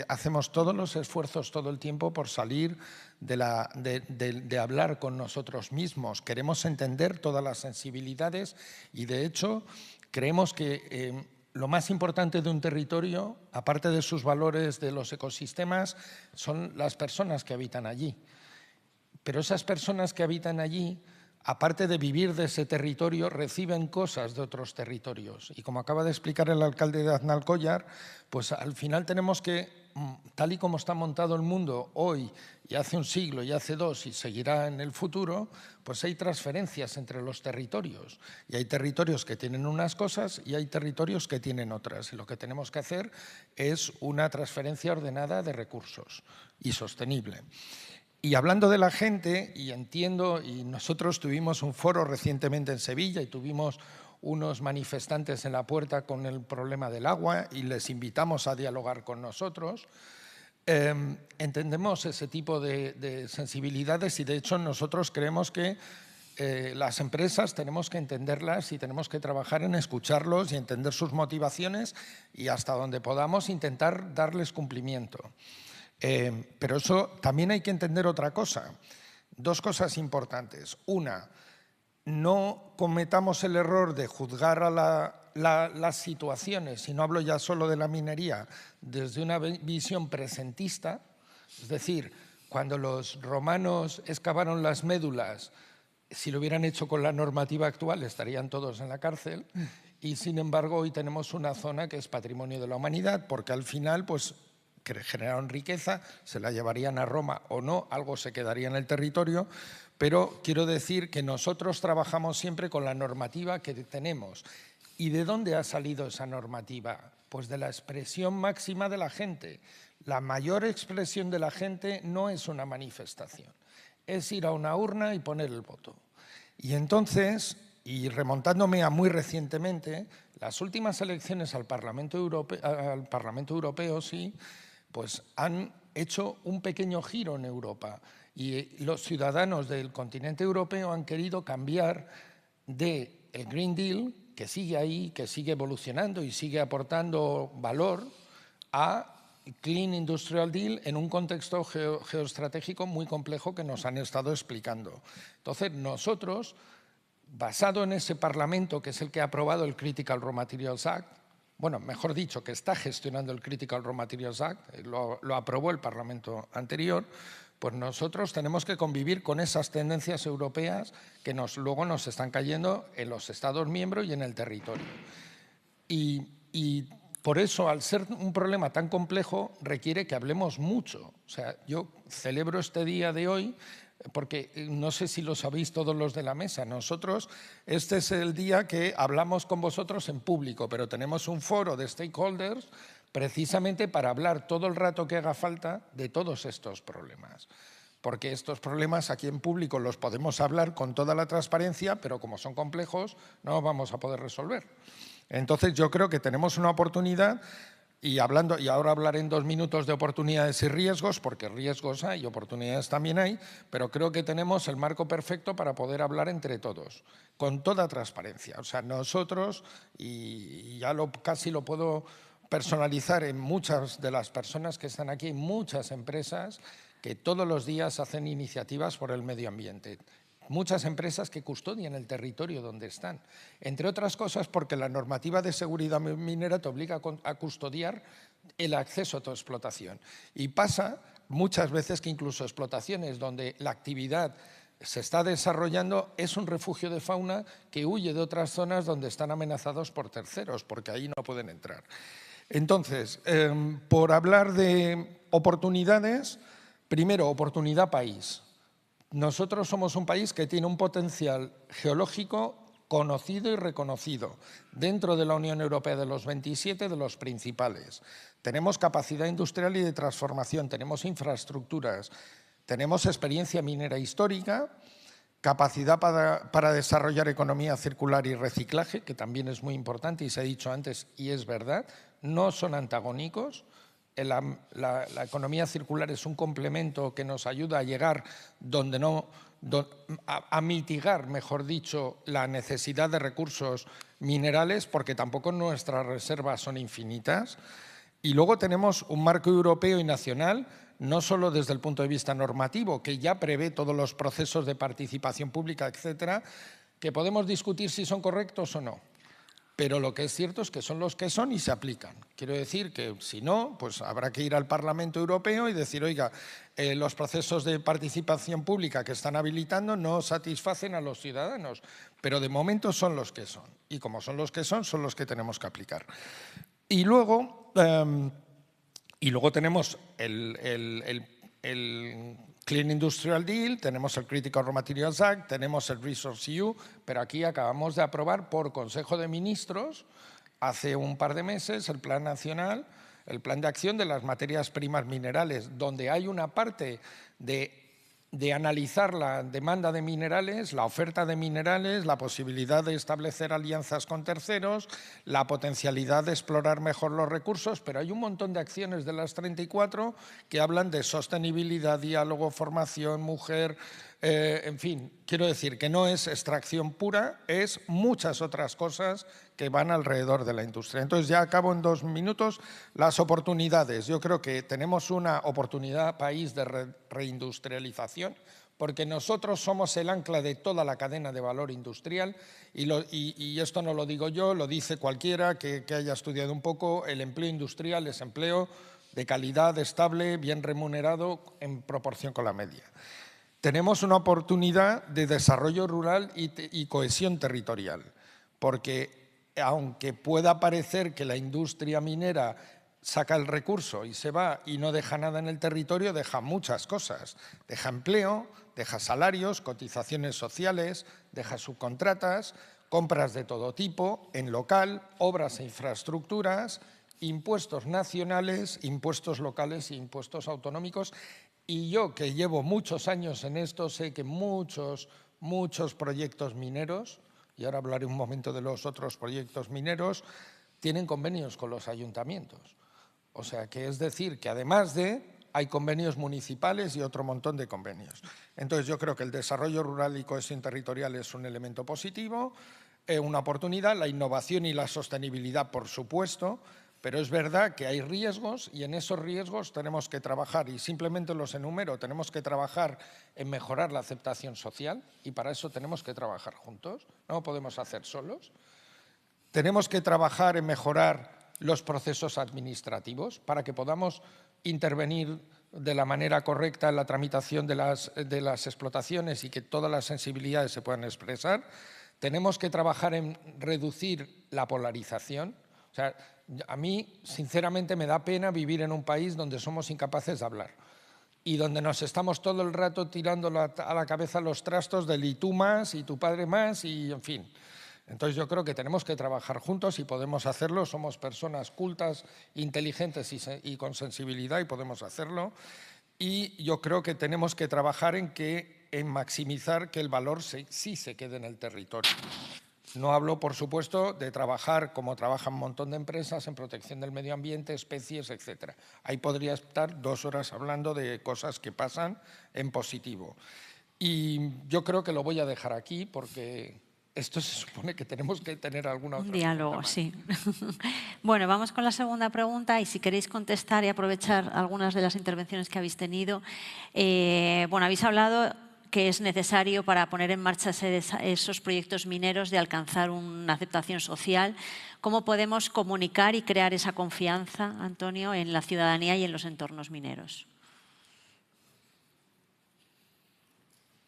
hacemos todos los esfuerzos todo el tiempo por salir de hablar con nosotros mismos. Queremos entender todas las sensibilidades y de hecho creemos que lo más importante de un territorio, aparte de sus valores, de los ecosistemas, son las personas que habitan allí. Pero esas personas que habitan allí, aparte de vivir de ese territorio, reciben cosas de otros territorios. Y como acaba de explicar el alcalde de Aznalcóllar, pues al final tenemos que, tal y como está montado el mundo hoy, y hace un siglo, y hace dos, y seguirá en el futuro, pues hay transferencias entre los territorios. Y hay territorios que tienen unas cosas y hay territorios que tienen otras. Y lo que tenemos que hacer es una transferencia ordenada de recursos y sostenible. Y hablando de la gente, y entiendo, y nosotros tuvimos un foro recientemente en Sevilla y tuvimos unos manifestantes en la puerta con el problema del agua y les invitamos a dialogar con nosotros. Entendemos ese tipo de sensibilidades y de hecho nosotros creemos que las empresas tenemos que entenderlas y tenemos que trabajar en escucharlos y entender sus motivaciones y hasta donde podamos intentar darles cumplimiento. Pero eso también hay que entender otra cosa, dos cosas importantes. Una, no cometamos el error de juzgar a las situaciones, y no hablo ya solo de la minería, desde una visión presentista, es decir, cuando los romanos excavaron las médulas, si lo hubieran hecho con la normativa actual estarían todos en la cárcel y sin embargo hoy tenemos una zona que es patrimonio de la humanidad porque al final pues que generaron riqueza, se la llevarían a Roma o no, algo se quedaría en el territorio, pero quiero decir que nosotros trabajamos siempre con la normativa que tenemos. ¿Y de dónde ha salido esa normativa? Pues de la expresión máxima de la gente. La mayor expresión de la gente no es una manifestación, es ir a una urna y poner el voto. Y entonces, y remontándome a muy recientemente, las últimas elecciones al Parlamento Europeo, sí, pues han hecho un pequeño giro en Europa y los ciudadanos del continente europeo han querido cambiar del Green Deal, que sigue ahí, que sigue evolucionando y sigue aportando valor, a Clean Industrial Deal en un contexto geoestratégico muy complejo que nos han estado explicando. Entonces, nosotros, basado en ese Parlamento, que es el que ha aprobado el Critical Raw Materials Act, bueno, mejor dicho, que está gestionando el Critical Raw Materials Act, lo aprobó el Parlamento anterior, pues nosotros tenemos que convivir con esas tendencias europeas que luego nos están cayendo en los Estados miembros y en el territorio. Y por eso, al ser un problema tan complejo, requiere que hablemos mucho. O sea, yo celebro este día de hoy porque no sé si lo sabéis todos los de la mesa, nosotros, este es el día que hablamos con vosotros en público, pero tenemos un foro de stakeholders precisamente para hablar todo el rato que haga falta de todos estos problemas. Porque estos problemas aquí en público los podemos hablar con toda la transparencia, pero como son complejos no los vamos a poder resolver. Entonces yo creo que tenemos una oportunidad. Y ahora hablaré en 2 minutos de oportunidades y riesgos, porque riesgos hay y oportunidades también hay, pero creo que tenemos el marco perfecto para poder hablar entre todos, con toda transparencia. O sea, nosotros, y ya casi lo puedo personalizar en muchas de las personas que están aquí, muchas empresas que todos los días hacen iniciativas por el medio ambiente. Muchas empresas que custodian el territorio donde están, entre otras cosas porque la normativa de seguridad minera te obliga a custodiar el acceso a tu explotación. Y pasa muchas veces que incluso explotaciones donde la actividad se está desarrollando es un refugio de fauna que huye de otras zonas donde están amenazados por terceros, porque ahí no pueden entrar. Entonces, por hablar de oportunidades, primero, oportunidad país. Nosotros somos un país que tiene un potencial geológico conocido y reconocido dentro de la Unión Europea, de los 27, de los principales. Tenemos capacidad industrial y de transformación, tenemos infraestructuras, tenemos experiencia minera histórica, capacidad para desarrollar economía circular y reciclaje, que también es muy importante y se ha dicho antes y es verdad, no son antagónicos. La economía circular es un complemento que nos ayuda a llegar a mitigar, mejor dicho, la necesidad de recursos minerales, porque tampoco nuestras reservas son infinitas. Y luego tenemos un marco europeo y nacional, no solo desde el punto de vista normativo, que ya prevé todos los procesos de participación pública, etcétera, que podemos discutir si son correctos o no. Pero lo que es cierto es que son los que son y se aplican. Quiero decir que si no, pues habrá que ir al Parlamento Europeo y decir, oiga, los procesos de participación pública que están habilitando no satisfacen a los ciudadanos, pero de momento son los que son. Y como son los que son los que tenemos que aplicar. Y luego tenemos el Clean Industrial Deal, tenemos el Critical Raw Materials Act, tenemos el Resource EU, pero aquí acabamos de aprobar por Consejo de Ministros hace un par de meses el Plan Nacional, el Plan de Acción de las Materias Primas Minerales, donde hay una parte de analizar la demanda de minerales, la oferta de minerales, la posibilidad de establecer alianzas con terceros, la potencialidad de explorar mejor los recursos, pero hay un montón de acciones de las 34 que hablan de sostenibilidad, diálogo, formación, mujer, en fin, quiero decir que no es extracción pura, es muchas otras cosas que van alrededor de la industria. Entonces ya acabo en 2 minutos las oportunidades. Yo creo que tenemos una oportunidad país de reindustrialización, porque nosotros somos el ancla de toda la cadena de valor industrial y esto no lo digo yo, lo dice cualquiera que haya estudiado un poco. El empleo industrial es empleo de calidad, estable, bien remunerado en proporción con la media. Tenemos una oportunidad de desarrollo rural y cohesión territorial, porque aunque pueda parecer que la industria minera saca el recurso y se va y no deja nada en el territorio, deja muchas cosas. Deja empleo, deja salarios, cotizaciones sociales, deja subcontratas, compras de todo tipo, en local, obras e infraestructuras, impuestos nacionales, impuestos locales e impuestos autonómicos. Y yo, que llevo muchos años en esto, sé que muchos proyectos mineros, y ahora hablaré un momento de los otros proyectos mineros, tienen convenios con los ayuntamientos. O sea, que es decir, que además hay convenios municipales y otro montón de convenios. Entonces, yo creo que el desarrollo rural y cohesión territorial es un elemento positivo, una oportunidad, la innovación y la sostenibilidad, por supuesto, pero es verdad que hay riesgos y en esos riesgos tenemos que trabajar, y simplemente los enumero. Tenemos que trabajar en mejorar la aceptación social y para eso tenemos que trabajar juntos, no lo podemos hacer solos. Tenemos que trabajar en mejorar los procesos administrativos para que podamos intervenir de la manera correcta en la tramitación de las explotaciones y que todas las sensibilidades se puedan expresar. Tenemos que trabajar en reducir la polarización. O sea, a mí, sinceramente, me da pena vivir en un país donde somos incapaces de hablar y donde nos estamos todo el rato tirando a la cabeza los trastos del y tú más y tu padre más y en fin. Entonces yo creo que tenemos que trabajar juntos y podemos hacerlo. Somos personas cultas, inteligentes y con sensibilidad y podemos hacerlo. Y yo creo que tenemos que trabajar en maximizar que el valor sí se quede en el territorio. No hablo, por supuesto, de trabajar como trabajan un montón de empresas en protección del medio ambiente, especies, etc. Ahí podría estar 2 horas hablando de cosas que pasan en positivo. Y yo creo que lo voy a dejar aquí porque esto se supone que tenemos que tener alguna otra diálogo, sí. Bueno, vamos con la segunda pregunta y si queréis contestar y aprovechar algunas de las intervenciones que habéis tenido. Bueno, habéis hablado que es necesario para poner en marcha esos proyectos mineros de alcanzar una aceptación social. ¿Cómo podemos comunicar y crear esa confianza, Antonio, en la ciudadanía y en los entornos mineros?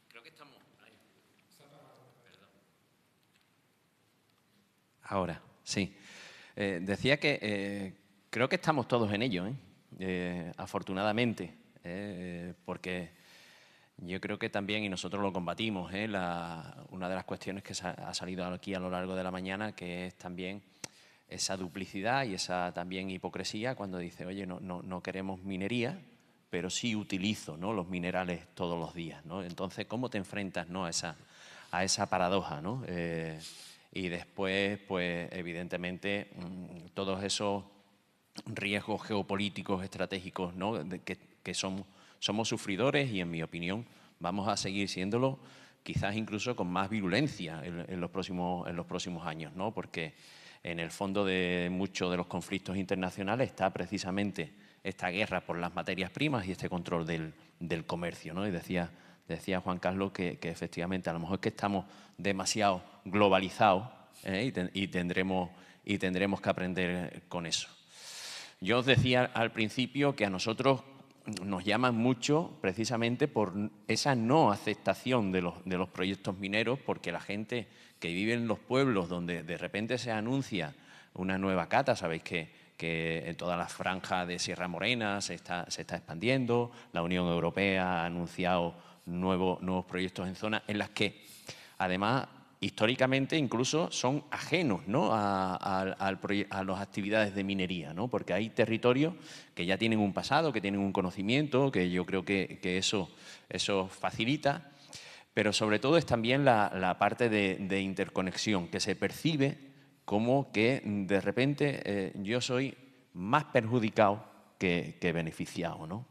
Creo que estamos Ahora, sí. Decía que creo que estamos todos en ello, afortunadamente, porque yo creo que también, y nosotros lo combatimos, una de las cuestiones que ha salido aquí a lo largo de la mañana, que es también esa duplicidad y esa también hipocresía cuando dice, oye, no queremos minería, pero sí utilizo, ¿no?, los minerales todos los días, ¿no? Entonces, ¿cómo te enfrentas, ¿no?, a esa paradoja, ¿no? Y después, pues, evidentemente, todos esos riesgos geopolíticos, estratégicos, ¿no?, que somos sufridores y, en mi opinión, vamos a seguir siéndolo, quizás incluso con más virulencia en los próximos años, ¿no? Porque en el fondo de muchos de los conflictos internacionales está precisamente esta guerra por las materias primas y este control del comercio, ¿no? Y decía Juan Carlos que efectivamente a lo mejor es que estamos demasiado globalizados, y tendremos que aprender con eso. Yo os decía al principio que a nosotros nos llaman mucho precisamente por esa no aceptación de los proyectos mineros, porque la gente que vive en los pueblos donde de repente se anuncia una nueva cata, sabéis que en toda la franja de Sierra Morena se está expandiendo, la Unión Europea ha anunciado nuevos proyectos en zonas en las que, además, históricamente incluso son ajenos, ¿no?, a las actividades de minería, ¿no? Porque hay territorios que ya tienen un pasado, que tienen un conocimiento, que yo creo que eso facilita, pero sobre todo es también la parte de interconexión, que se percibe como que de repente yo soy más perjudicado que beneficiado, ¿no?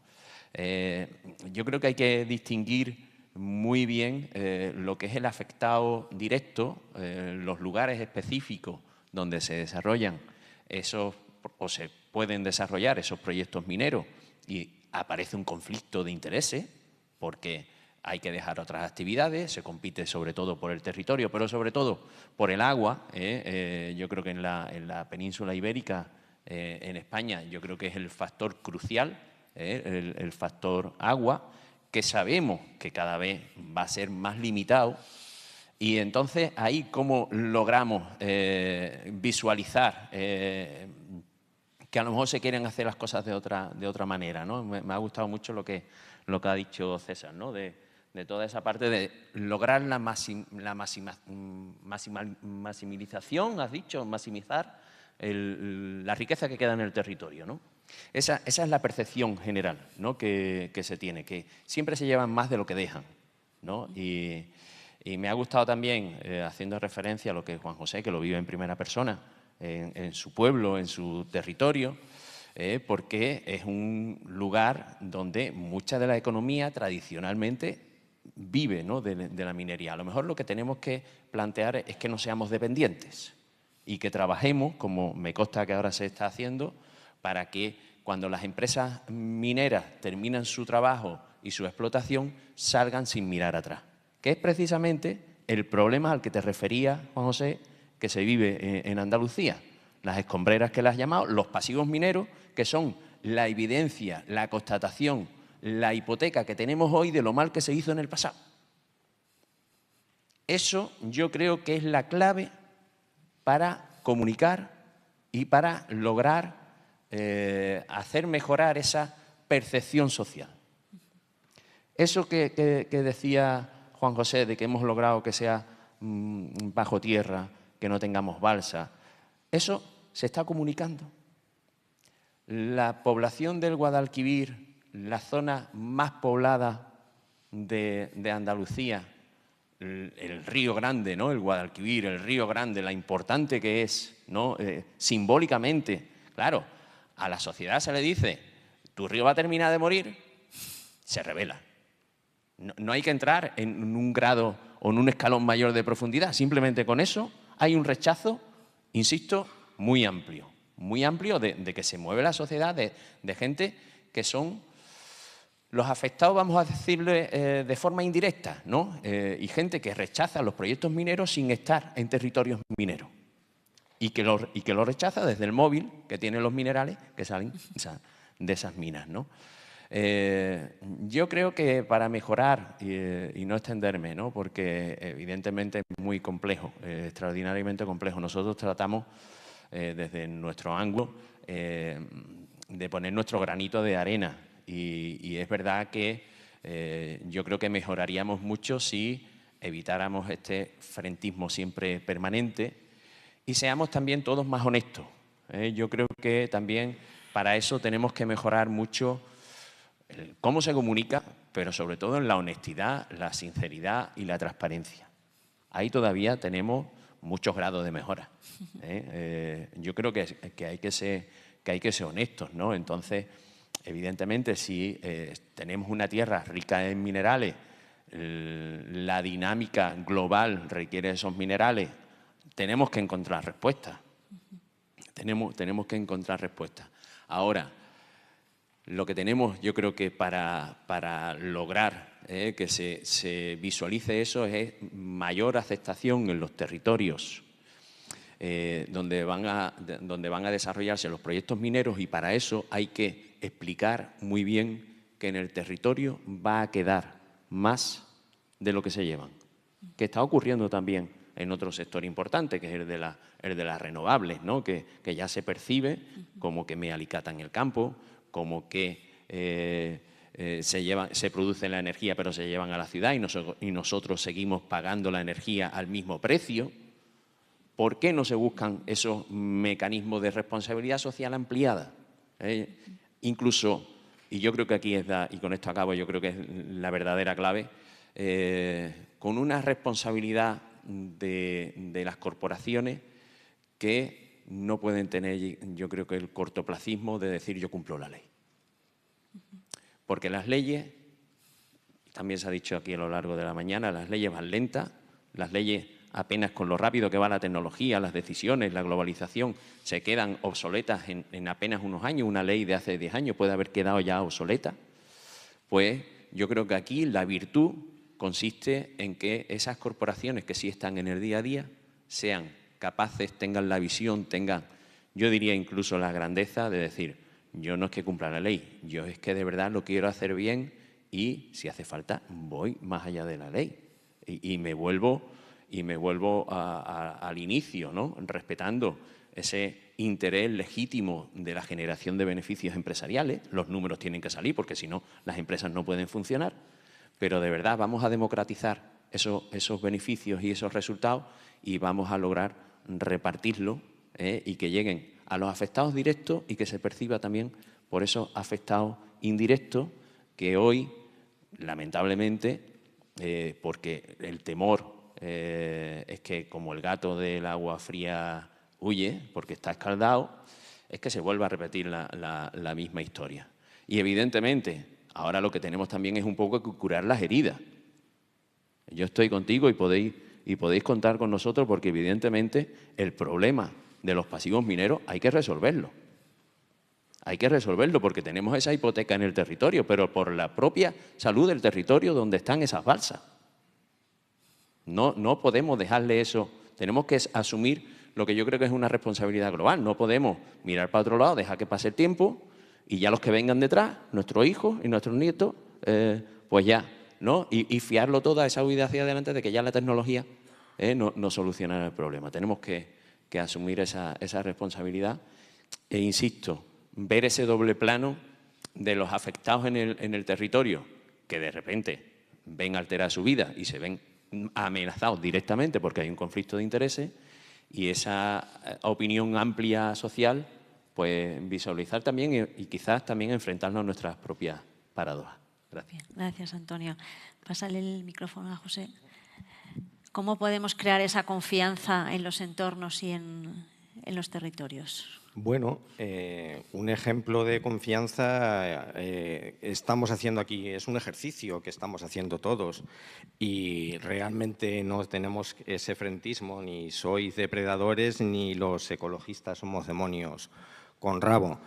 Yo creo que hay que distinguir muy bien lo que es el afectado directo, los lugares específicos donde se desarrollan esos o se pueden desarrollar esos proyectos mineros y aparece un conflicto de intereses porque hay que dejar otras actividades, se compite sobre todo por el territorio, pero sobre todo por el agua. Yo creo que en la península ibérica, en España, yo creo que es el factor crucial, el factor agua, que sabemos que cada vez va a ser más limitado. Y entonces ahí cómo logramos visualizar que a lo mejor se quieren hacer las cosas de otra manera, ¿no? Me ha gustado mucho lo que ha dicho César, ¿no? De toda esa parte de lograr la maximización, has dicho, maximizar la riqueza que queda en el territorio, ¿no? Esa es la percepción general, ¿no?, que se tiene, que siempre se llevan más de lo que dejan, ¿no? Y me ha gustado también, haciendo referencia a lo que Juan José, que lo vive en primera persona, en su pueblo, en su territorio, porque es un lugar donde mucha de la economía tradicionalmente vive, ¿no?, de la minería. A lo mejor lo que tenemos que plantear es que no seamos dependientes y que trabajemos, como me consta que ahora se está haciendo, para que cuando las empresas mineras terminan su trabajo y su explotación salgan sin mirar atrás, que es precisamente el problema al que te refería, Juan José, que se vive en Andalucía. Las escombreras que las has llamado, los pasivos mineros, que son la evidencia, la constatación, la hipoteca que tenemos hoy de lo mal que se hizo en el pasado. Eso yo creo que es la clave para comunicar y para lograr hacer mejorar esa percepción social. Eso que decía Juan José, de que hemos logrado que sea bajo tierra, que no tengamos balsa, eso se está comunicando. La población del Guadalquivir, la zona más poblada de Andalucía, el Río Grande, ¿no?, el Guadalquivir, el Río Grande, la importante que es, ¿no?, simbólicamente. Claro, a la sociedad se le dice, tu río va a terminar de morir, se revela. No hay que entrar en un grado o en un escalón mayor de profundidad, simplemente con eso hay un rechazo, insisto, muy amplio de que se mueve la sociedad, de gente que son los afectados, vamos a decirle de forma indirecta, ¿no? Y gente que rechaza los proyectos mineros sin estar en territorios mineros. Y que lo rechaza desde el móvil que tienen los minerales que salen de esas minas, ¿no? Yo creo que para mejorar y no extenderme, ¿no? Porque evidentemente es muy complejo, extraordinariamente complejo. Nosotros tratamos desde nuestro ángulo de poner nuestro granito de arena y es verdad que yo creo que mejoraríamos mucho si evitáramos este frentismo siempre permanente y seamos también todos más honestos. Yo creo que también para eso tenemos que mejorar mucho cómo se comunica, pero sobre todo en la honestidad, la sinceridad y la transparencia. Ahí todavía tenemos muchos grados de mejora. Yo creo que hay que ser honestos, ¿no? Entonces, evidentemente, si tenemos una tierra rica en minerales, la dinámica global requiere esos minerales, tenemos que encontrar respuestas. Tenemos que encontrar respuestas. Ahora, lo que tenemos, yo creo que para lograr que se visualice eso es mayor aceptación en los territorios donde van a desarrollarse los proyectos mineros y para eso hay que explicar muy bien que en el territorio va a quedar más de lo que se llevan, que está ocurriendo también en otro sector importante, que es el de las renovables, ¿no? que ya se percibe como que me alicatan el campo, como que se produce la energía pero se llevan a la ciudad y nosotros seguimos pagando la energía al mismo precio. ¿Por qué no se buscan esos mecanismos de responsabilidad social ampliada? Incluso, y yo creo que aquí y con esto acabo, yo creo que es la verdadera clave, con una responsabilidad de las corporaciones que no pueden tener, yo creo que el cortoplacismo de decir yo cumplo la ley. Porque las leyes, también se ha dicho aquí a lo largo de la mañana, las leyes van lentas, las leyes apenas con lo rápido que va la tecnología, las decisiones, la globalización, se quedan obsoletas en apenas unos años. Una ley de hace 10 años puede haber quedado ya obsoleta. Pues yo creo que aquí la virtud consiste en que esas corporaciones que sí están en el día a día sean capaces, tengan la visión, tengan, yo diría incluso la grandeza de decir, yo no es que cumpla la ley, yo es que de verdad lo quiero hacer bien y si hace falta voy más allá de la ley y me vuelvo al inicio, ¿no? Respetando ese interés legítimo de la generación de beneficios empresariales. Los números tienen que salir porque si no las empresas no pueden funcionar, pero de verdad vamos a democratizar esos beneficios y esos resultados y vamos a lograr repartirlo y que lleguen a los afectados directos y que se perciba también por esos afectados indirectos que hoy, lamentablemente, porque el temor es que como el gato del agua fría huye porque está escaldado, es que se vuelva a repetir la misma historia. Y evidentemente, ahora lo que tenemos también es un poco que curar las heridas. Yo estoy contigo y podéis contar con nosotros porque evidentemente el problema de los pasivos mineros hay que resolverlo. Hay que resolverlo porque tenemos esa hipoteca en el territorio, pero por la propia salud del territorio donde están esas balsas. No podemos dejarle eso. Tenemos que asumir lo que yo creo que es una responsabilidad global. No podemos mirar para otro lado, dejar que pase el tiempo y ya los que vengan detrás, nuestros hijos y nuestros nietos, pues ya, ¿no? Y fiarlo todo a esa huida hacia adelante de que ya la tecnología no solucionará el problema. Tenemos que asumir esa responsabilidad e, insisto, ver ese doble plano de los afectados en el territorio que de repente ven alterar su vida y se ven amenazados directamente porque hay un conflicto de intereses y esa opinión amplia social, pues visualizar también y quizás también enfrentarnos a nuestras propias paradojas. Gracias. Bien, gracias, Antonio. Pásale el micrófono a José. ¿Cómo podemos crear esa confianza en los entornos y en los territorios? Bueno, un ejemplo de confianza estamos haciendo aquí, es un ejercicio que estamos haciendo todos y realmente no tenemos ese frentismo, ni sois depredadores ni los ecologistas somos demonios con rabo.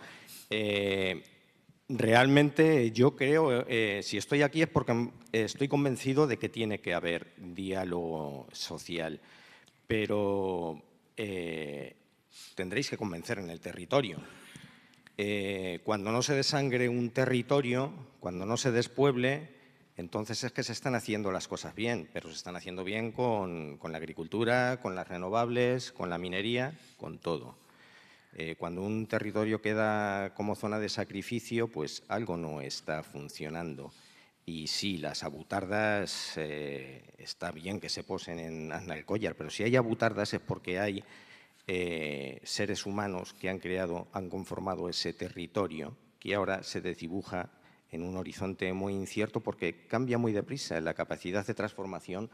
Realmente yo creo, si estoy aquí es porque estoy convencido de que tiene que haber diálogo social, pero tendréis que convencer en el territorio. Cuando no se desangre un territorio, cuando no se despueble, entonces es que se están haciendo las cosas bien, pero se están haciendo bien con la agricultura, con las renovables, con la minería, con todo. Cuando un territorio queda como zona de sacrificio, pues algo no está funcionando. Y sí, las abutardas, está bien que se posen en Aznalcóllar, pero si hay abutardas es porque hay seres humanos que han conformado ese territorio, que ahora se desdibuja en un horizonte muy incierto porque cambia muy deprisa. La capacidad de transformación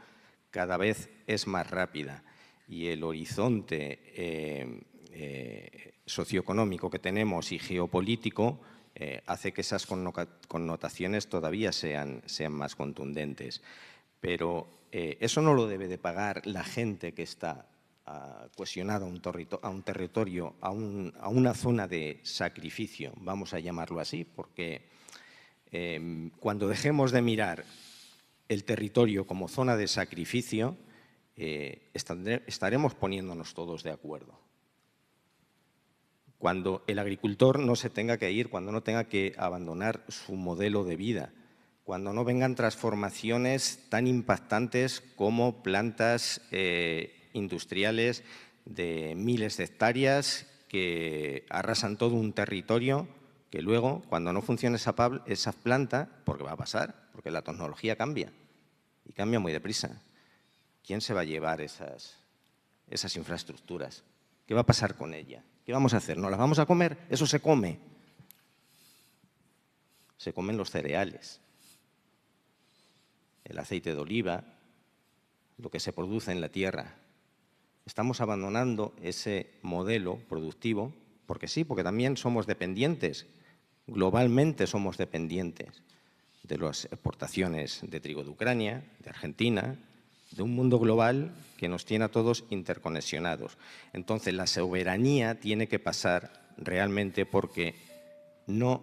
cada vez es más rápida y el horizonte socioeconómico que tenemos y geopolítico hace que esas connotaciones todavía sean más contundentes. Pero eso no lo debe de pagar la gente que está cohesionada a un territorio, a una zona de sacrificio, vamos a llamarlo así, porque cuando dejemos de mirar el territorio como zona de sacrificio, estaremos poniéndonos todos de acuerdo. Cuando el agricultor no se tenga que ir, cuando no tenga que abandonar su modelo de vida, cuando no vengan transformaciones tan impactantes como plantas industriales de miles de hectáreas que arrasan todo un territorio, que luego, cuando no funcione esa planta, porque va a pasar, porque la tecnología cambia y cambia muy deprisa, ¿quién se va a llevar esas infraestructuras? ¿Qué va a pasar con ella? ¿Qué vamos a hacer? ¿Nos las vamos a comer? Eso se come. Se comen los cereales, el aceite de oliva, lo que se produce en la tierra. Estamos abandonando ese modelo productivo, porque sí, porque también somos dependientes, globalmente somos dependientes de las exportaciones de trigo de Ucrania, de Argentina, de un mundo global que nos tiene a todos interconexionados. Entonces, la soberanía tiene que pasar realmente porque no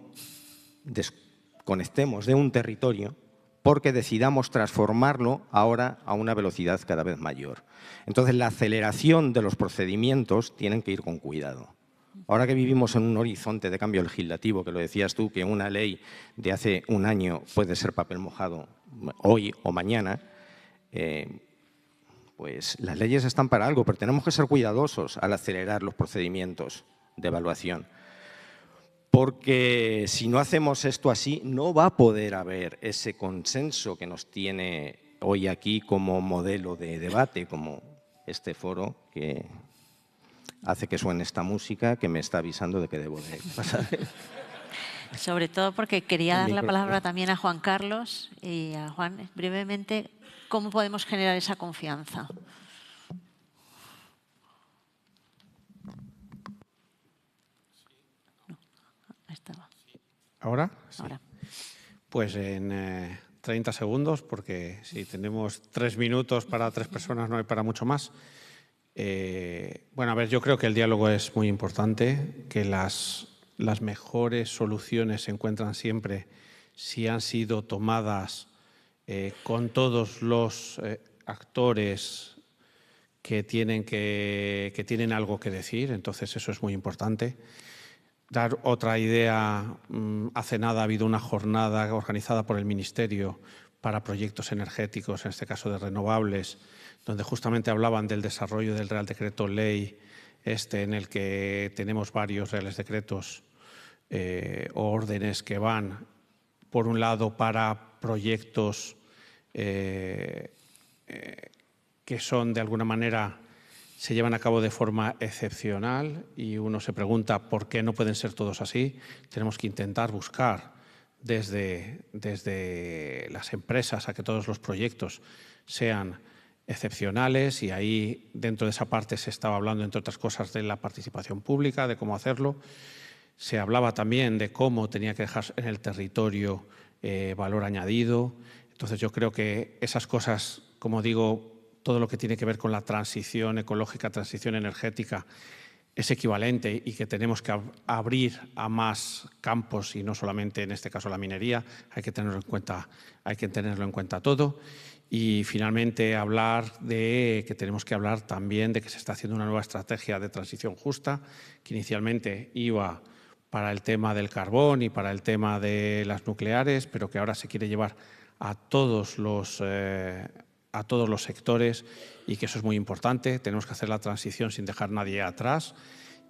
desconectemos de un territorio, porque decidamos transformarlo ahora a una velocidad cada vez mayor. Entonces, la aceleración de los procedimientos tienen que ir con cuidado. Ahora que vivimos en un horizonte de cambio legislativo, que lo decías tú, que una ley de hace un año puede ser papel mojado hoy o mañana, pues las leyes están para algo, pero tenemos que ser cuidadosos al acelerar los procedimientos de evaluación. Porque si no hacemos esto así, no va a poder haber ese consenso que nos tiene hoy aquí como modelo de debate, como este foro que hace que suene esta música que me está avisando de que debo de pasar. Sobre todo porque quería dar la palabra también a Juan Carlos y a Juan brevemente. ¿Cómo podemos generar esa confianza? ¿Ahora? Sí. Ahora. Pues en 30 segundos, porque si tenemos 3 minutos para 3 personas no hay para mucho más. Bueno, a ver, yo creo que el diálogo es muy importante, que las mejores soluciones se encuentran siempre si han sido tomadas con todos los actores que tienen algo que decir, entonces eso es muy importante. Dar otra idea, hace nada ha habido una jornada organizada por el Ministerio para proyectos energéticos, en este caso de renovables, donde justamente hablaban del desarrollo del Real Decreto Ley, en el que tenemos varios reales decretos o órdenes que van, por un lado, para proyectos que son, de alguna manera, se llevan a cabo de forma excepcional y uno se pregunta por qué no pueden ser todos así. Tenemos que intentar buscar desde las empresas a que todos los proyectos sean excepcionales, y ahí dentro de esa parte se estaba hablando, entre otras cosas, de la participación pública, de cómo hacerlo. Se hablaba también de cómo tenía que dejar en el territorio valor añadido. Entonces yo creo que esas cosas, como digo, todo lo que tiene que ver con la transición ecológica, transición energética, es equivalente y que tenemos que abrir a más campos y no solamente en este caso la minería. Hay que tenerlo en cuenta todo. Y finalmente hablar de que tenemos que hablar también de que se está haciendo una nueva estrategia de transición justa, que inicialmente iba para el tema del carbón y para el tema de las nucleares, pero que ahora se quiere llevar a todos los sectores y que eso es muy importante. Tenemos que hacer la transición sin dejar nadie atrás.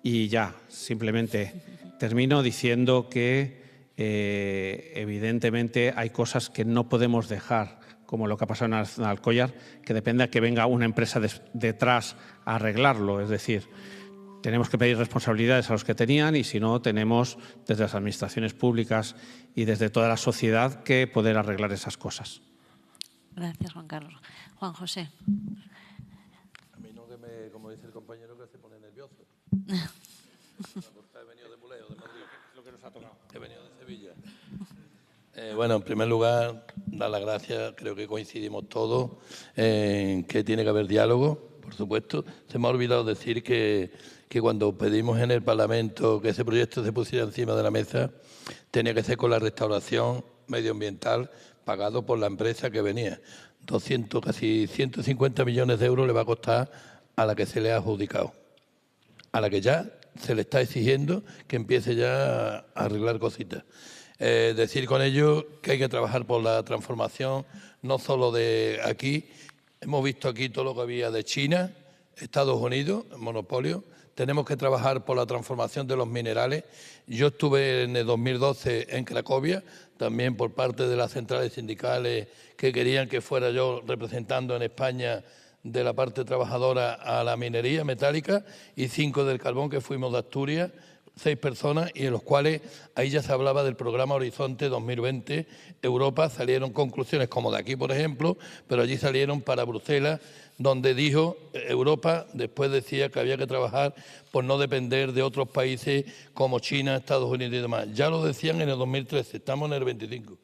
Y ya, simplemente termino diciendo que evidentemente hay cosas que no podemos dejar, como lo que ha pasado en Alcoyar, que depende de que venga una empresa detrás a arreglarlo. Es decir, tenemos que pedir responsabilidades a los que tenían y si no, tenemos desde las administraciones públicas y desde toda la sociedad que poder arreglar esas cosas. Gracias, Juan Carlos. Juan José. A mí no, como dice el compañero, que se pone nervioso. He venido de Buleo, de Madrid. Lo que nos ha tocado. He venido de Sevilla. Bueno, en primer lugar, dar las gracias. Creo que coincidimos todos en que tiene que haber diálogo, por supuesto. Se me ha olvidado decir que cuando pedimos en el Parlamento que ese proyecto se pusiera encima de la mesa, tenía que ser con la restauración medioambiental pagado por la empresa que venía. 200, casi 150 millones de euros le va a costar a la que se le ha adjudicado, a la que ya se le está exigiendo que empiece ya a arreglar cositas. Decir con ello que hay que trabajar por la transformación, no solo de aquí. Hemos visto aquí todo lo que había de China, Estados Unidos, monopolio. Tenemos que trabajar por la transformación de los minerales. Yo estuve en el 2012 en Cracovia, también por parte de las centrales sindicales que querían que fuera yo representando en España de la parte trabajadora a la minería metálica y 5 del carbón, que fuimos de Asturias, 6 personas, y en los cuales ahí ya se hablaba del programa Horizonte 2020. Europa salieron conclusiones como de aquí, por ejemplo, pero allí salieron para Bruselas, donde dijo Europa, después decía que había que trabajar por no depender de otros países como China, Estados Unidos y demás. Ya lo decían en el 2013, estamos en el 25.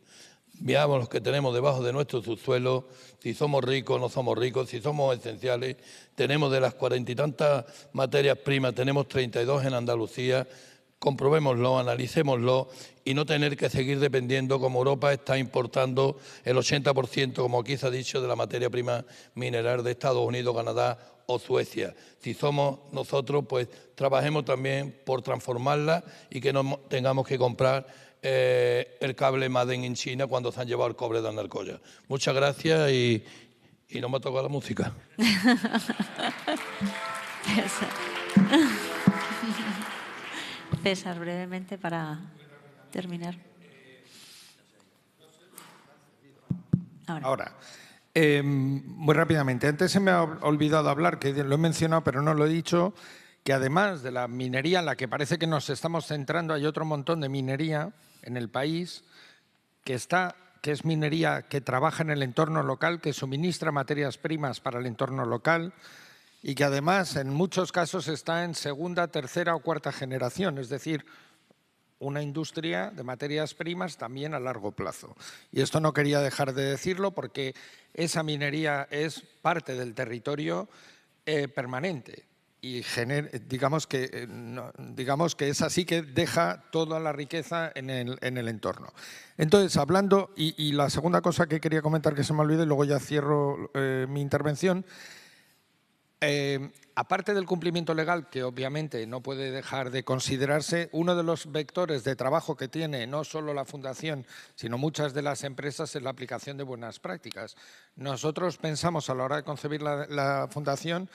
Veamos los que tenemos debajo de nuestro subsuelo, si somos ricos o no somos ricos, si somos esenciales. Tenemos de las 40 y tantas materias primas, tenemos 32 en Andalucía. Comprobémoslo, analicémoslo y no tener que seguir dependiendo, como Europa está importando el 80%, como aquí se ha dicho, de la materia prima mineral de Estados Unidos, Canadá o Suecia. Si somos nosotros, pues trabajemos también por transformarla y que no tengamos que comprar el cable Made in China cuando se han llevado el cobre de Alcoyar. Muchas gracias y no me ha tocado la música. César, brevemente para terminar. Ahora, muy rápidamente. Antes se me ha olvidado hablar, que lo he mencionado pero no lo he dicho, que además de la minería en la que parece que nos estamos centrando, hay otro montón de minería en el país que es minería que trabaja en el entorno local, que suministra materias primas para el entorno local y que además en muchos casos está en segunda, tercera o cuarta generación, es decir, una industria de materias primas también a largo plazo. Y esto no quería dejar de decirlo porque esa minería es parte del territorio permanente. Y digamos que es así que deja toda la riqueza en el entorno. Entonces, hablando, y la segunda cosa que quería comentar que se me olvide, y luego ya cierro mi intervención, aparte del cumplimiento legal, que obviamente no puede dejar de considerarse, uno de los vectores de trabajo que tiene no solo la Fundación, sino muchas de las empresas es la aplicación de buenas prácticas. Nosotros pensamos a la hora de concebir la Fundación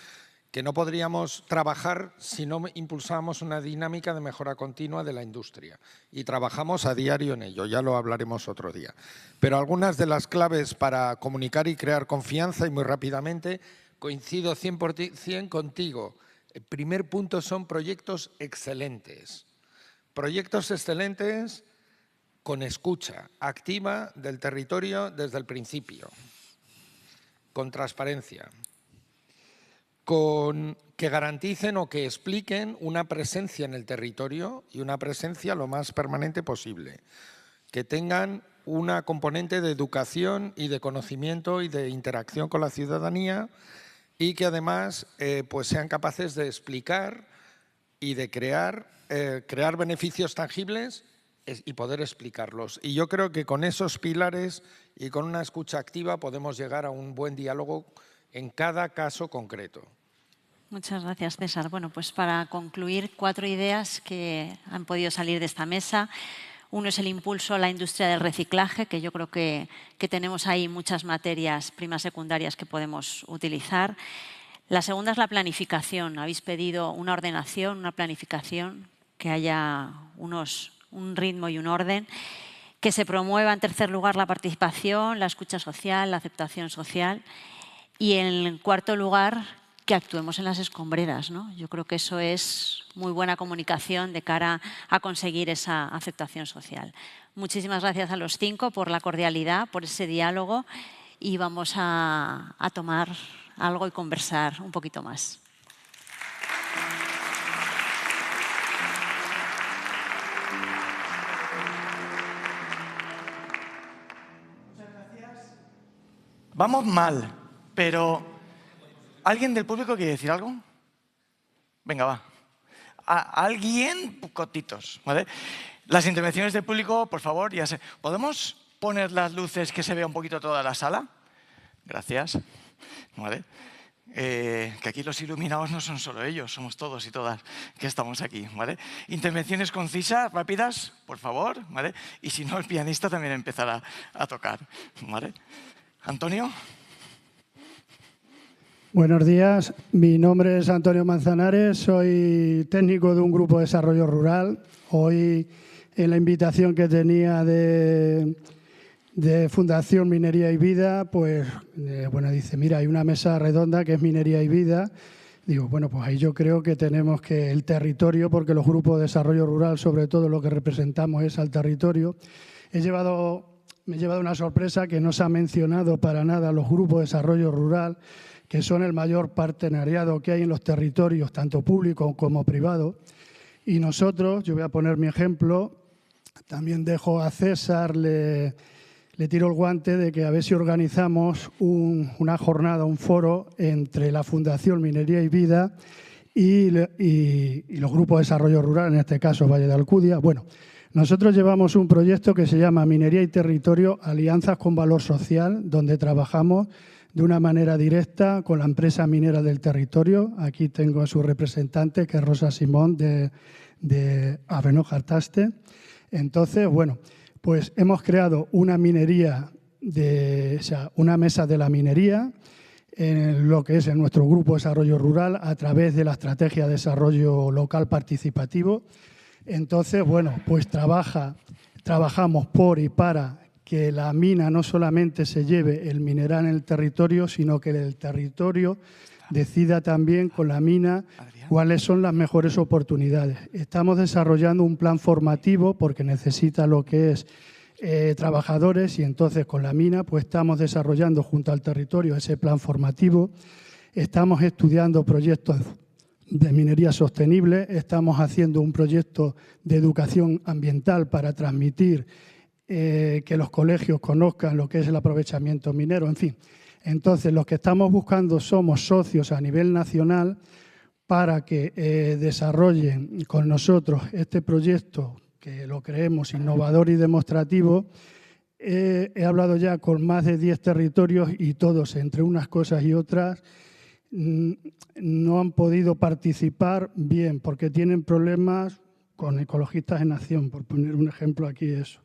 que no podríamos trabajar si no impulsamos una dinámica de mejora continua de la industria. Y trabajamos a diario en ello, ya lo hablaremos otro día. Pero algunas de las claves para comunicar y crear confianza, y muy rápidamente, coincido 100% contigo. El primer punto son proyectos excelentes. Proyectos excelentes con escucha activa del territorio desde el principio, con transparencia, que garanticen o que expliquen una presencia en el territorio y una presencia lo más permanente posible, que tengan una componente de educación y de conocimiento y de interacción con la ciudadanía y que además pues sean capaces de explicar y de crear beneficios tangibles y poder explicarlos. Y yo creo que con esos pilares y con una escucha activa podemos llegar a un buen diálogo en cada caso concreto. Muchas gracias, César. Bueno, pues para concluir, 4 ideas que han podido salir de esta mesa. Uno es el impulso a la industria del reciclaje, que yo creo que tenemos ahí muchas materias primas secundarias que podemos utilizar. La segunda es la planificación. Habéis pedido una ordenación, una planificación, que haya un ritmo y un orden. Que se promueva, en tercer lugar, la participación, la escucha social, la aceptación social. Y en cuarto lugar, que actuemos en las escombreras, ¿no? Yo creo que eso es muy buena comunicación de cara a conseguir esa aceptación social. Muchísimas gracias a los 5 por la cordialidad, por ese diálogo, y vamos a tomar algo y conversar un poquito más. Vamos mal, pero ¿alguien del público quiere decir algo? Venga, va. ¿Alguien? Cortitos, ¿vale? Las intervenciones del público, por favor, ya sé. ¿Podemos poner las luces que se vea un poquito toda la sala? Gracias. ¿Vale? Que aquí los iluminados no son solo ellos, somos todos y todas que estamos aquí, ¿vale? Intervenciones concisas, rápidas, por favor, ¿vale? Y si no, el pianista también empezará a tocar, ¿vale? Antonio. Buenos días, mi nombre es Antonio Manzanares, soy técnico de un grupo de desarrollo rural. Hoy, en la invitación que tenía de Fundación Minería y Vida, pues, bueno, dice, mira, hay una mesa redonda que es Minería y Vida. Digo, bueno, pues ahí yo creo que tenemos que el territorio, porque los grupos de desarrollo rural, sobre todo lo que representamos es al territorio. Me he llevado una sorpresa que no se ha mencionado para nada los grupos de desarrollo rural, que son el mayor partenariado que hay en los territorios, tanto público como privado. Y nosotros, yo voy a poner mi ejemplo, también dejo a César, le tiro el guante de que a ver si organizamos una jornada, un foro entre la Fundación Minería y Vida y los grupos de desarrollo rural, en este caso Valle de Alcudia. Bueno, nosotros llevamos un proyecto que se llama Minería y Territorio, Alianzas con Valor Social, donde trabajamos de una manera directa con la empresa minera del territorio. Aquí tengo a su representante, que es Rosa Simón, de Avenojartaste. Entonces, bueno, pues hemos creado una minería, una mesa de la minería, en lo que es en nuestro grupo de desarrollo rural, a través de la estrategia de desarrollo local participativo. Entonces, bueno, pues trabajamos por y para que la mina no solamente se lleve el mineral en el territorio, sino que el territorio decida también con la mina cuáles son las mejores oportunidades. Estamos desarrollando un plan formativo porque necesita lo que es trabajadores, y entonces con la mina pues estamos desarrollando junto al territorio ese plan formativo. Estamos estudiando proyectos de minería sostenible, estamos haciendo un proyecto de educación ambiental para transmitir que los colegios conozcan lo que es el aprovechamiento minero, en fin. Entonces, lo que estamos buscando somos socios a nivel nacional para que desarrollen con nosotros este proyecto, que lo creemos innovador y demostrativo. He hablado ya con más de 10 territorios y todos, entre unas cosas y otras, no han podido participar bien porque tienen problemas con Ecologistas en Acción, por poner un ejemplo aquí eso.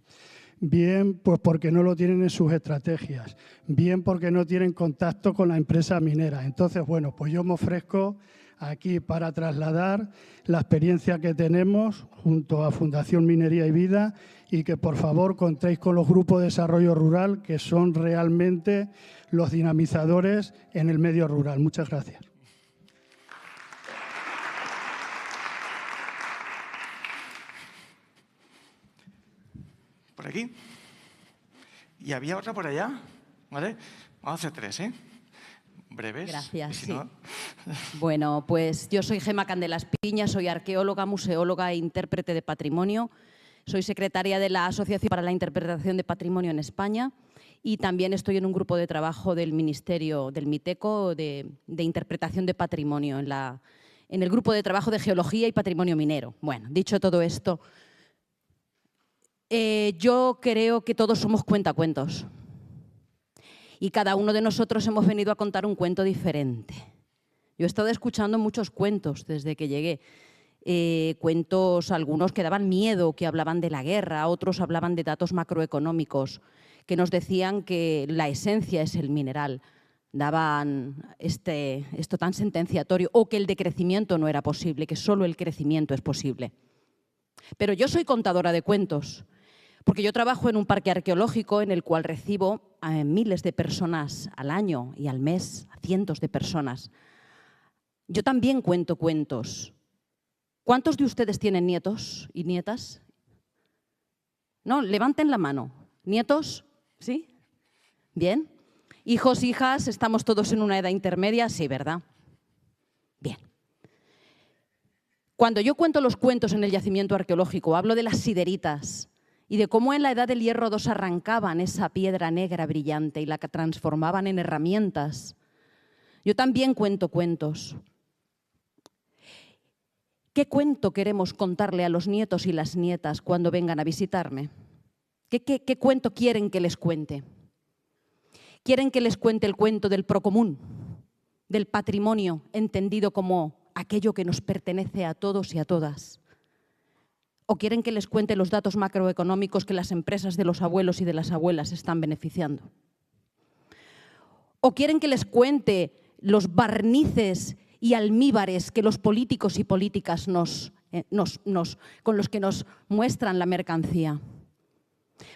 Bien, pues porque no lo tienen en sus estrategias. Bien, porque no tienen contacto con la empresa minera. Entonces, bueno, pues yo me ofrezco aquí para trasladar la experiencia que tenemos junto a Fundación Minería y Vida, y que por favor contéis con los grupos de desarrollo rural, que son realmente los dinamizadores en el medio rural. Muchas gracias. Por aquí. Y había otra por allá, ¿vale? Vamos a hacer 3, ¿eh? Breves. Gracias, si no... Bueno, pues yo soy Gema Candelas Piña, soy arqueóloga, museóloga e intérprete de patrimonio. Soy secretaria de la Asociación para la Interpretación de Patrimonio en España y también estoy en un grupo de trabajo del Ministerio del MITECO de Interpretación de Patrimonio, en el grupo de trabajo de Geología y Patrimonio Minero. Bueno, dicho todo esto, yo creo que todos somos cuentacuentos y cada uno de nosotros hemos venido a contar un cuento diferente. Yo he estado escuchando muchos cuentos desde que llegué. Cuentos, algunos que daban miedo, que hablaban de la guerra, otros hablaban de datos macroeconómicos, que nos decían que la esencia es el mineral. Daban esto tan sentenciatorio, o que el decrecimiento no era posible, que solo el crecimiento es posible. Pero yo soy contadora de cuentos, porque yo trabajo en un parque arqueológico en el cual recibo a miles de personas al año y al mes, a cientos de personas. Yo también cuento cuentos. ¿Cuántos de ustedes tienen nietos y nietas? No, levanten la mano. ¿Nietos? ¿Sí? Bien. ¿Hijos, hijas? ¿Estamos todos en una edad intermedia? Sí, ¿verdad? Bien. Cuando yo cuento los cuentos en el yacimiento arqueológico, hablo de las sideritas y de cómo en la Edad del Hierro II arrancaban esa piedra negra brillante y la transformaban en herramientas. Yo también cuento cuentos. ¿Qué cuento queremos contarle a los nietos y las nietas cuando vengan a visitarme? ¿Qué cuento quieren que les cuente? ¿Quieren que les cuente el cuento del procomún, del patrimonio entendido como aquello que nos pertenece a todos y a todas? ¿O quieren que les cuente los datos macroeconómicos que las empresas de los abuelos y de las abuelas están beneficiando? ¿O quieren que les cuente los barnices y almíbares que los políticos y políticas con los que nos muestran la mercancía?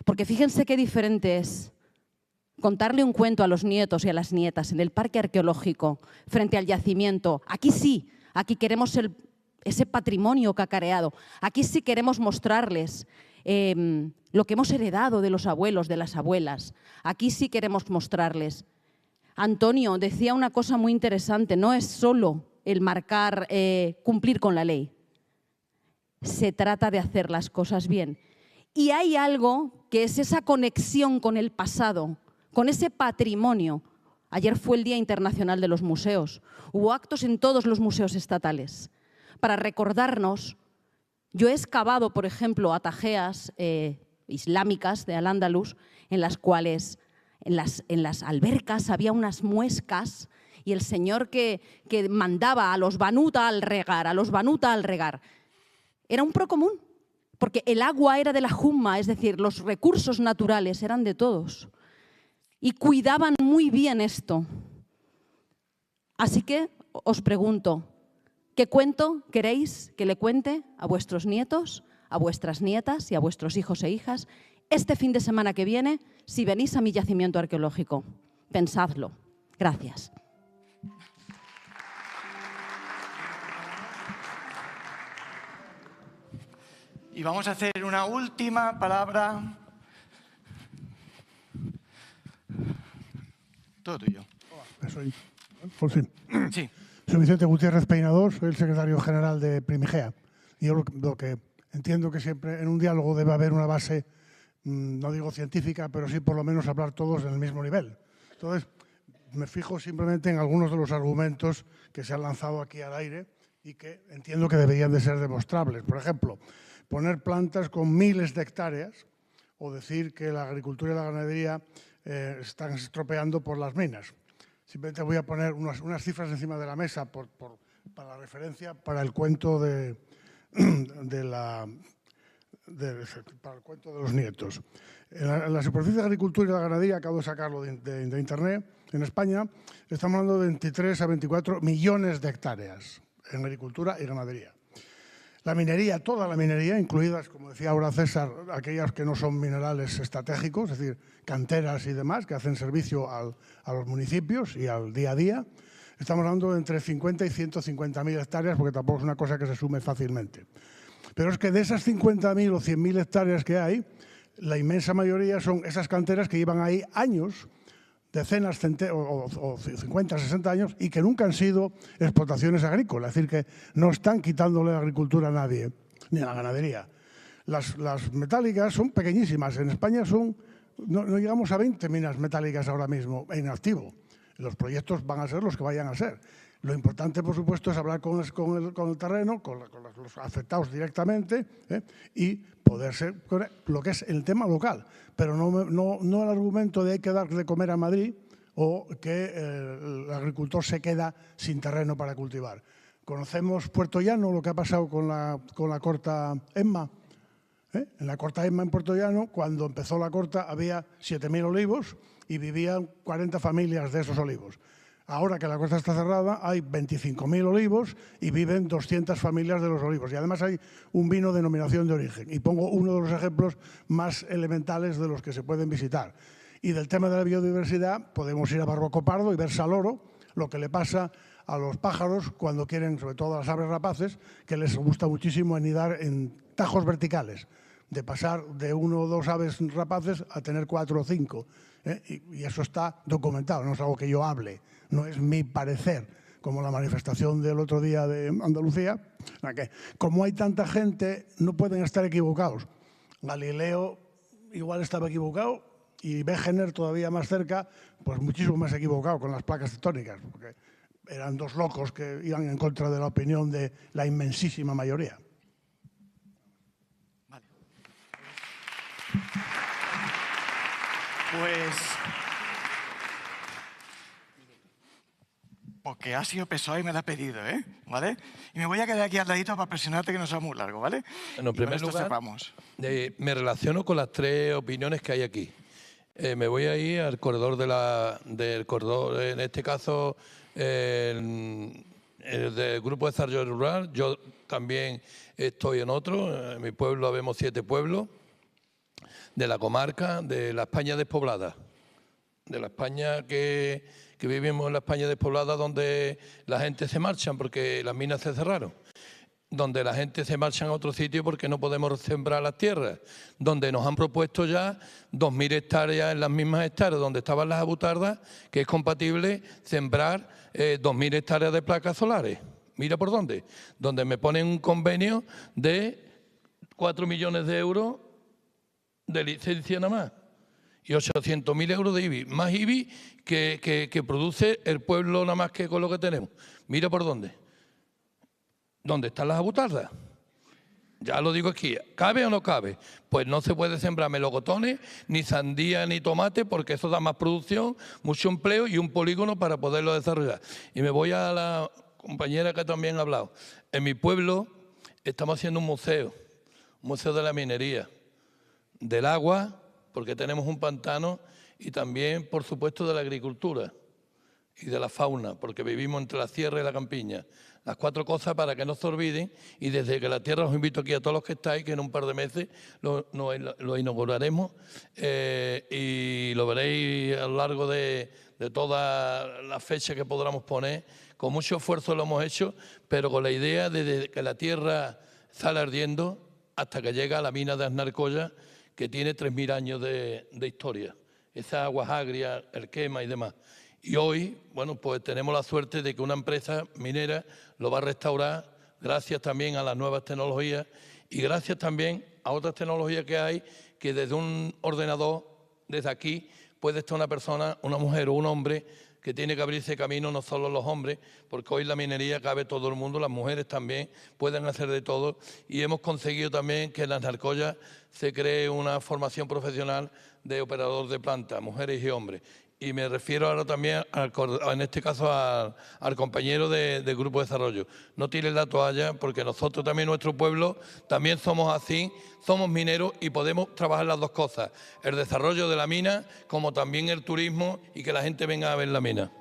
Porque fíjense qué diferente es contarle un cuento a los nietos y a las nietas en el parque arqueológico frente al yacimiento. Aquí sí, aquí queremos ese patrimonio cacareado. Aquí sí queremos mostrarles lo que hemos heredado de los abuelos, de las abuelas. Aquí sí queremos mostrarles. Antonio decía una cosa muy interesante, no es solo el marcar, cumplir con la ley. Se trata de hacer las cosas bien. Y hay algo que es esa conexión con el pasado, con ese patrimonio. Ayer fue el Día Internacional de los Museos. Hubo actos en todos los museos estatales para recordarnos. Yo he excavado, por ejemplo, atajeas islámicas de Al-Ándalus, en las cuales en las albercas había unas muescas y el señor que mandaba a los banuta al regar, era un procomún, porque el agua era de la jumma, es decir, los recursos naturales eran de todos. Y cuidaban muy bien esto. Así que os pregunto, ¿qué cuento queréis que le cuente a vuestros nietos, a vuestras nietas y a vuestros hijos e hijas este fin de semana que viene si venís a mi yacimiento arqueológico? Pensadlo. Gracias. Y vamos a hacer una última palabra. Todo tuyo. Soy, por fin. Sí. Soy Vicente Gutiérrez Peinador, soy el secretario general de Primigea. Y yo lo que entiendo que siempre en un diálogo debe haber una base, no digo científica, pero sí por lo menos hablar todos en el mismo nivel. Entonces, me fijo simplemente en algunos de los argumentos que se han lanzado aquí al aire y que entiendo que deberían de ser demostrables. Por ejemplo, poner plantas con miles de hectáreas o decir que la agricultura y la ganadería están estropeando por las minas. Simplemente voy a poner unas cifras encima de la mesa para la referencia, para el cuento para el cuento de los nietos. En la superficie de agricultura y la ganadería, acabo de sacarlo de internet, en España estamos hablando de 23 a 24 millones de hectáreas en agricultura y ganadería. La minería, toda la minería, incluidas, como decía ahora César, aquellas que no son minerales estratégicos, es decir, canteras y demás, que hacen servicio a los municipios y al día a día, estamos hablando de entre 50 y 150.000 hectáreas, porque tampoco es una cosa que se sume fácilmente. Pero es que de esas 50.000 o 100.000 hectáreas que hay, la inmensa mayoría son esas canteras que llevan ahí años, decenas o 50, 60 años y que nunca han sido explotaciones agrícolas. Es decir, que no están quitándole la agricultura a nadie, ni a la ganadería. Las metálicas son pequeñísimas. En España no llegamos a 20 minas metálicas ahora mismo en activo. Los proyectos van a ser los que vayan a ser. Lo importante, por supuesto, es hablar con el terreno, con los afectados directamente y poder ser lo que es el tema local. Pero no el argumento de hay que dar de comer a Madrid o que el agricultor se queda sin terreno para cultivar. Conocemos Puerto Llano, lo que ha pasado con la corta Emma. En la corta Emma en Puerto Llano, cuando empezó la corta, había 7.000 olivos y vivían 40 familias de esos olivos. Ahora que la corta está cerrada, hay 25.000 olivos y viven 200 familias de los olivos. Y además hay un vino de denominación de origen. Y pongo uno de los ejemplos más elementales de los que se pueden visitar. Y del tema de la biodiversidad, podemos ir a Barroco Pardo y ver Saloro, lo que le pasa a los pájaros cuando quieren, sobre todo a las aves rapaces, que les gusta muchísimo anidar en tajos verticales, de pasar de 1 o 2 aves rapaces a tener 4 o 5. Y eso está documentado, no es algo que yo hable, no es mi parecer, como la manifestación del otro día de Andalucía. Que como hay tanta gente, no pueden estar equivocados. Galileo igual estaba equivocado y Wegener todavía más cerca, pues muchísimo más equivocado con las placas tectónicas, porque eran 2 locos que iban en contra de la opinión de la inmensísima mayoría. Vale. Pues, porque ha sido PSOE y me lo ha pedido, ¿vale? Y me voy a quedar aquí al ladito para presionarte que no sea muy largo, ¿vale? Bueno, en primer lugar, me relaciono con las 3 opiniones que hay aquí. Me voy a ir al corredor del corredor, en este caso, el del Grupo de Desarrollo Rural. Yo también estoy en otro. En mi pueblo habemos 7 pueblos de la comarca, de la España despoblada, de la España que vivimos en la España despoblada, donde la gente se marcha porque las minas se cerraron, donde la gente se marcha a otro sitio porque no podemos sembrar las tierras, donde nos han propuesto ya 2.000 hectáreas en las mismas hectáreas donde estaban las abutardas, que es compatible sembrar 2.000 hectáreas de placas solares. Mira por dónde, donde me ponen un convenio de 4 millones de euros de licencia nada más y 800.000 euros de IBI, más IBI que produce el pueblo nada más que con lo que tenemos. Mira por dónde. ¿Dónde están las abutardas? Ya lo digo aquí, ¿cabe o no cabe? Pues no se puede sembrar melocotones, ni sandía, ni tomate, porque eso da más producción, mucho empleo y un polígono para poderlo desarrollar. Y me voy a la compañera que también ha hablado. En mi pueblo estamos haciendo un museo de la minería, del agua, porque tenemos un pantano, y también, por supuesto, de la agricultura y de la fauna, porque vivimos entre la sierra y la campiña. Las 4 cosas para que no se olviden, y desde que la tierra os invito aquí a todos los que estáis, que en un par de meses lo inauguraremos y lo veréis a lo largo de todas las fechas que podamos poner. Con mucho esfuerzo lo hemos hecho, pero con la idea de que la tierra sale ardiendo hasta que llega a la mina de Aznarcoya, que tiene 3.000 años de historia. Esas aguas agrias, el quema y demás. Y hoy, bueno, pues tenemos la suerte de que una empresa minera lo va a restaurar gracias también a las nuevas tecnologías y gracias también a otras tecnologías que hay, que desde un ordenador, desde aquí, puede estar una persona, una mujer o un hombre que tiene que abrirse camino, no solo los hombres, porque hoy en la minería cabe todo el mundo, las mujeres también pueden hacer de todo, y hemos conseguido también que en las Aznarcoya se cree una formación profesional de operador de planta, mujeres y hombres. Y me refiero ahora también, en este caso, al compañero del Grupo de Desarrollo. No tires la toalla, porque nosotros también, nuestro pueblo, también somos así, somos mineros y podemos trabajar las 2 cosas. El desarrollo de la mina, como también el turismo y que la gente venga a ver la mina.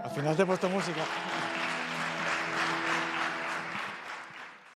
Al final te he puesto música.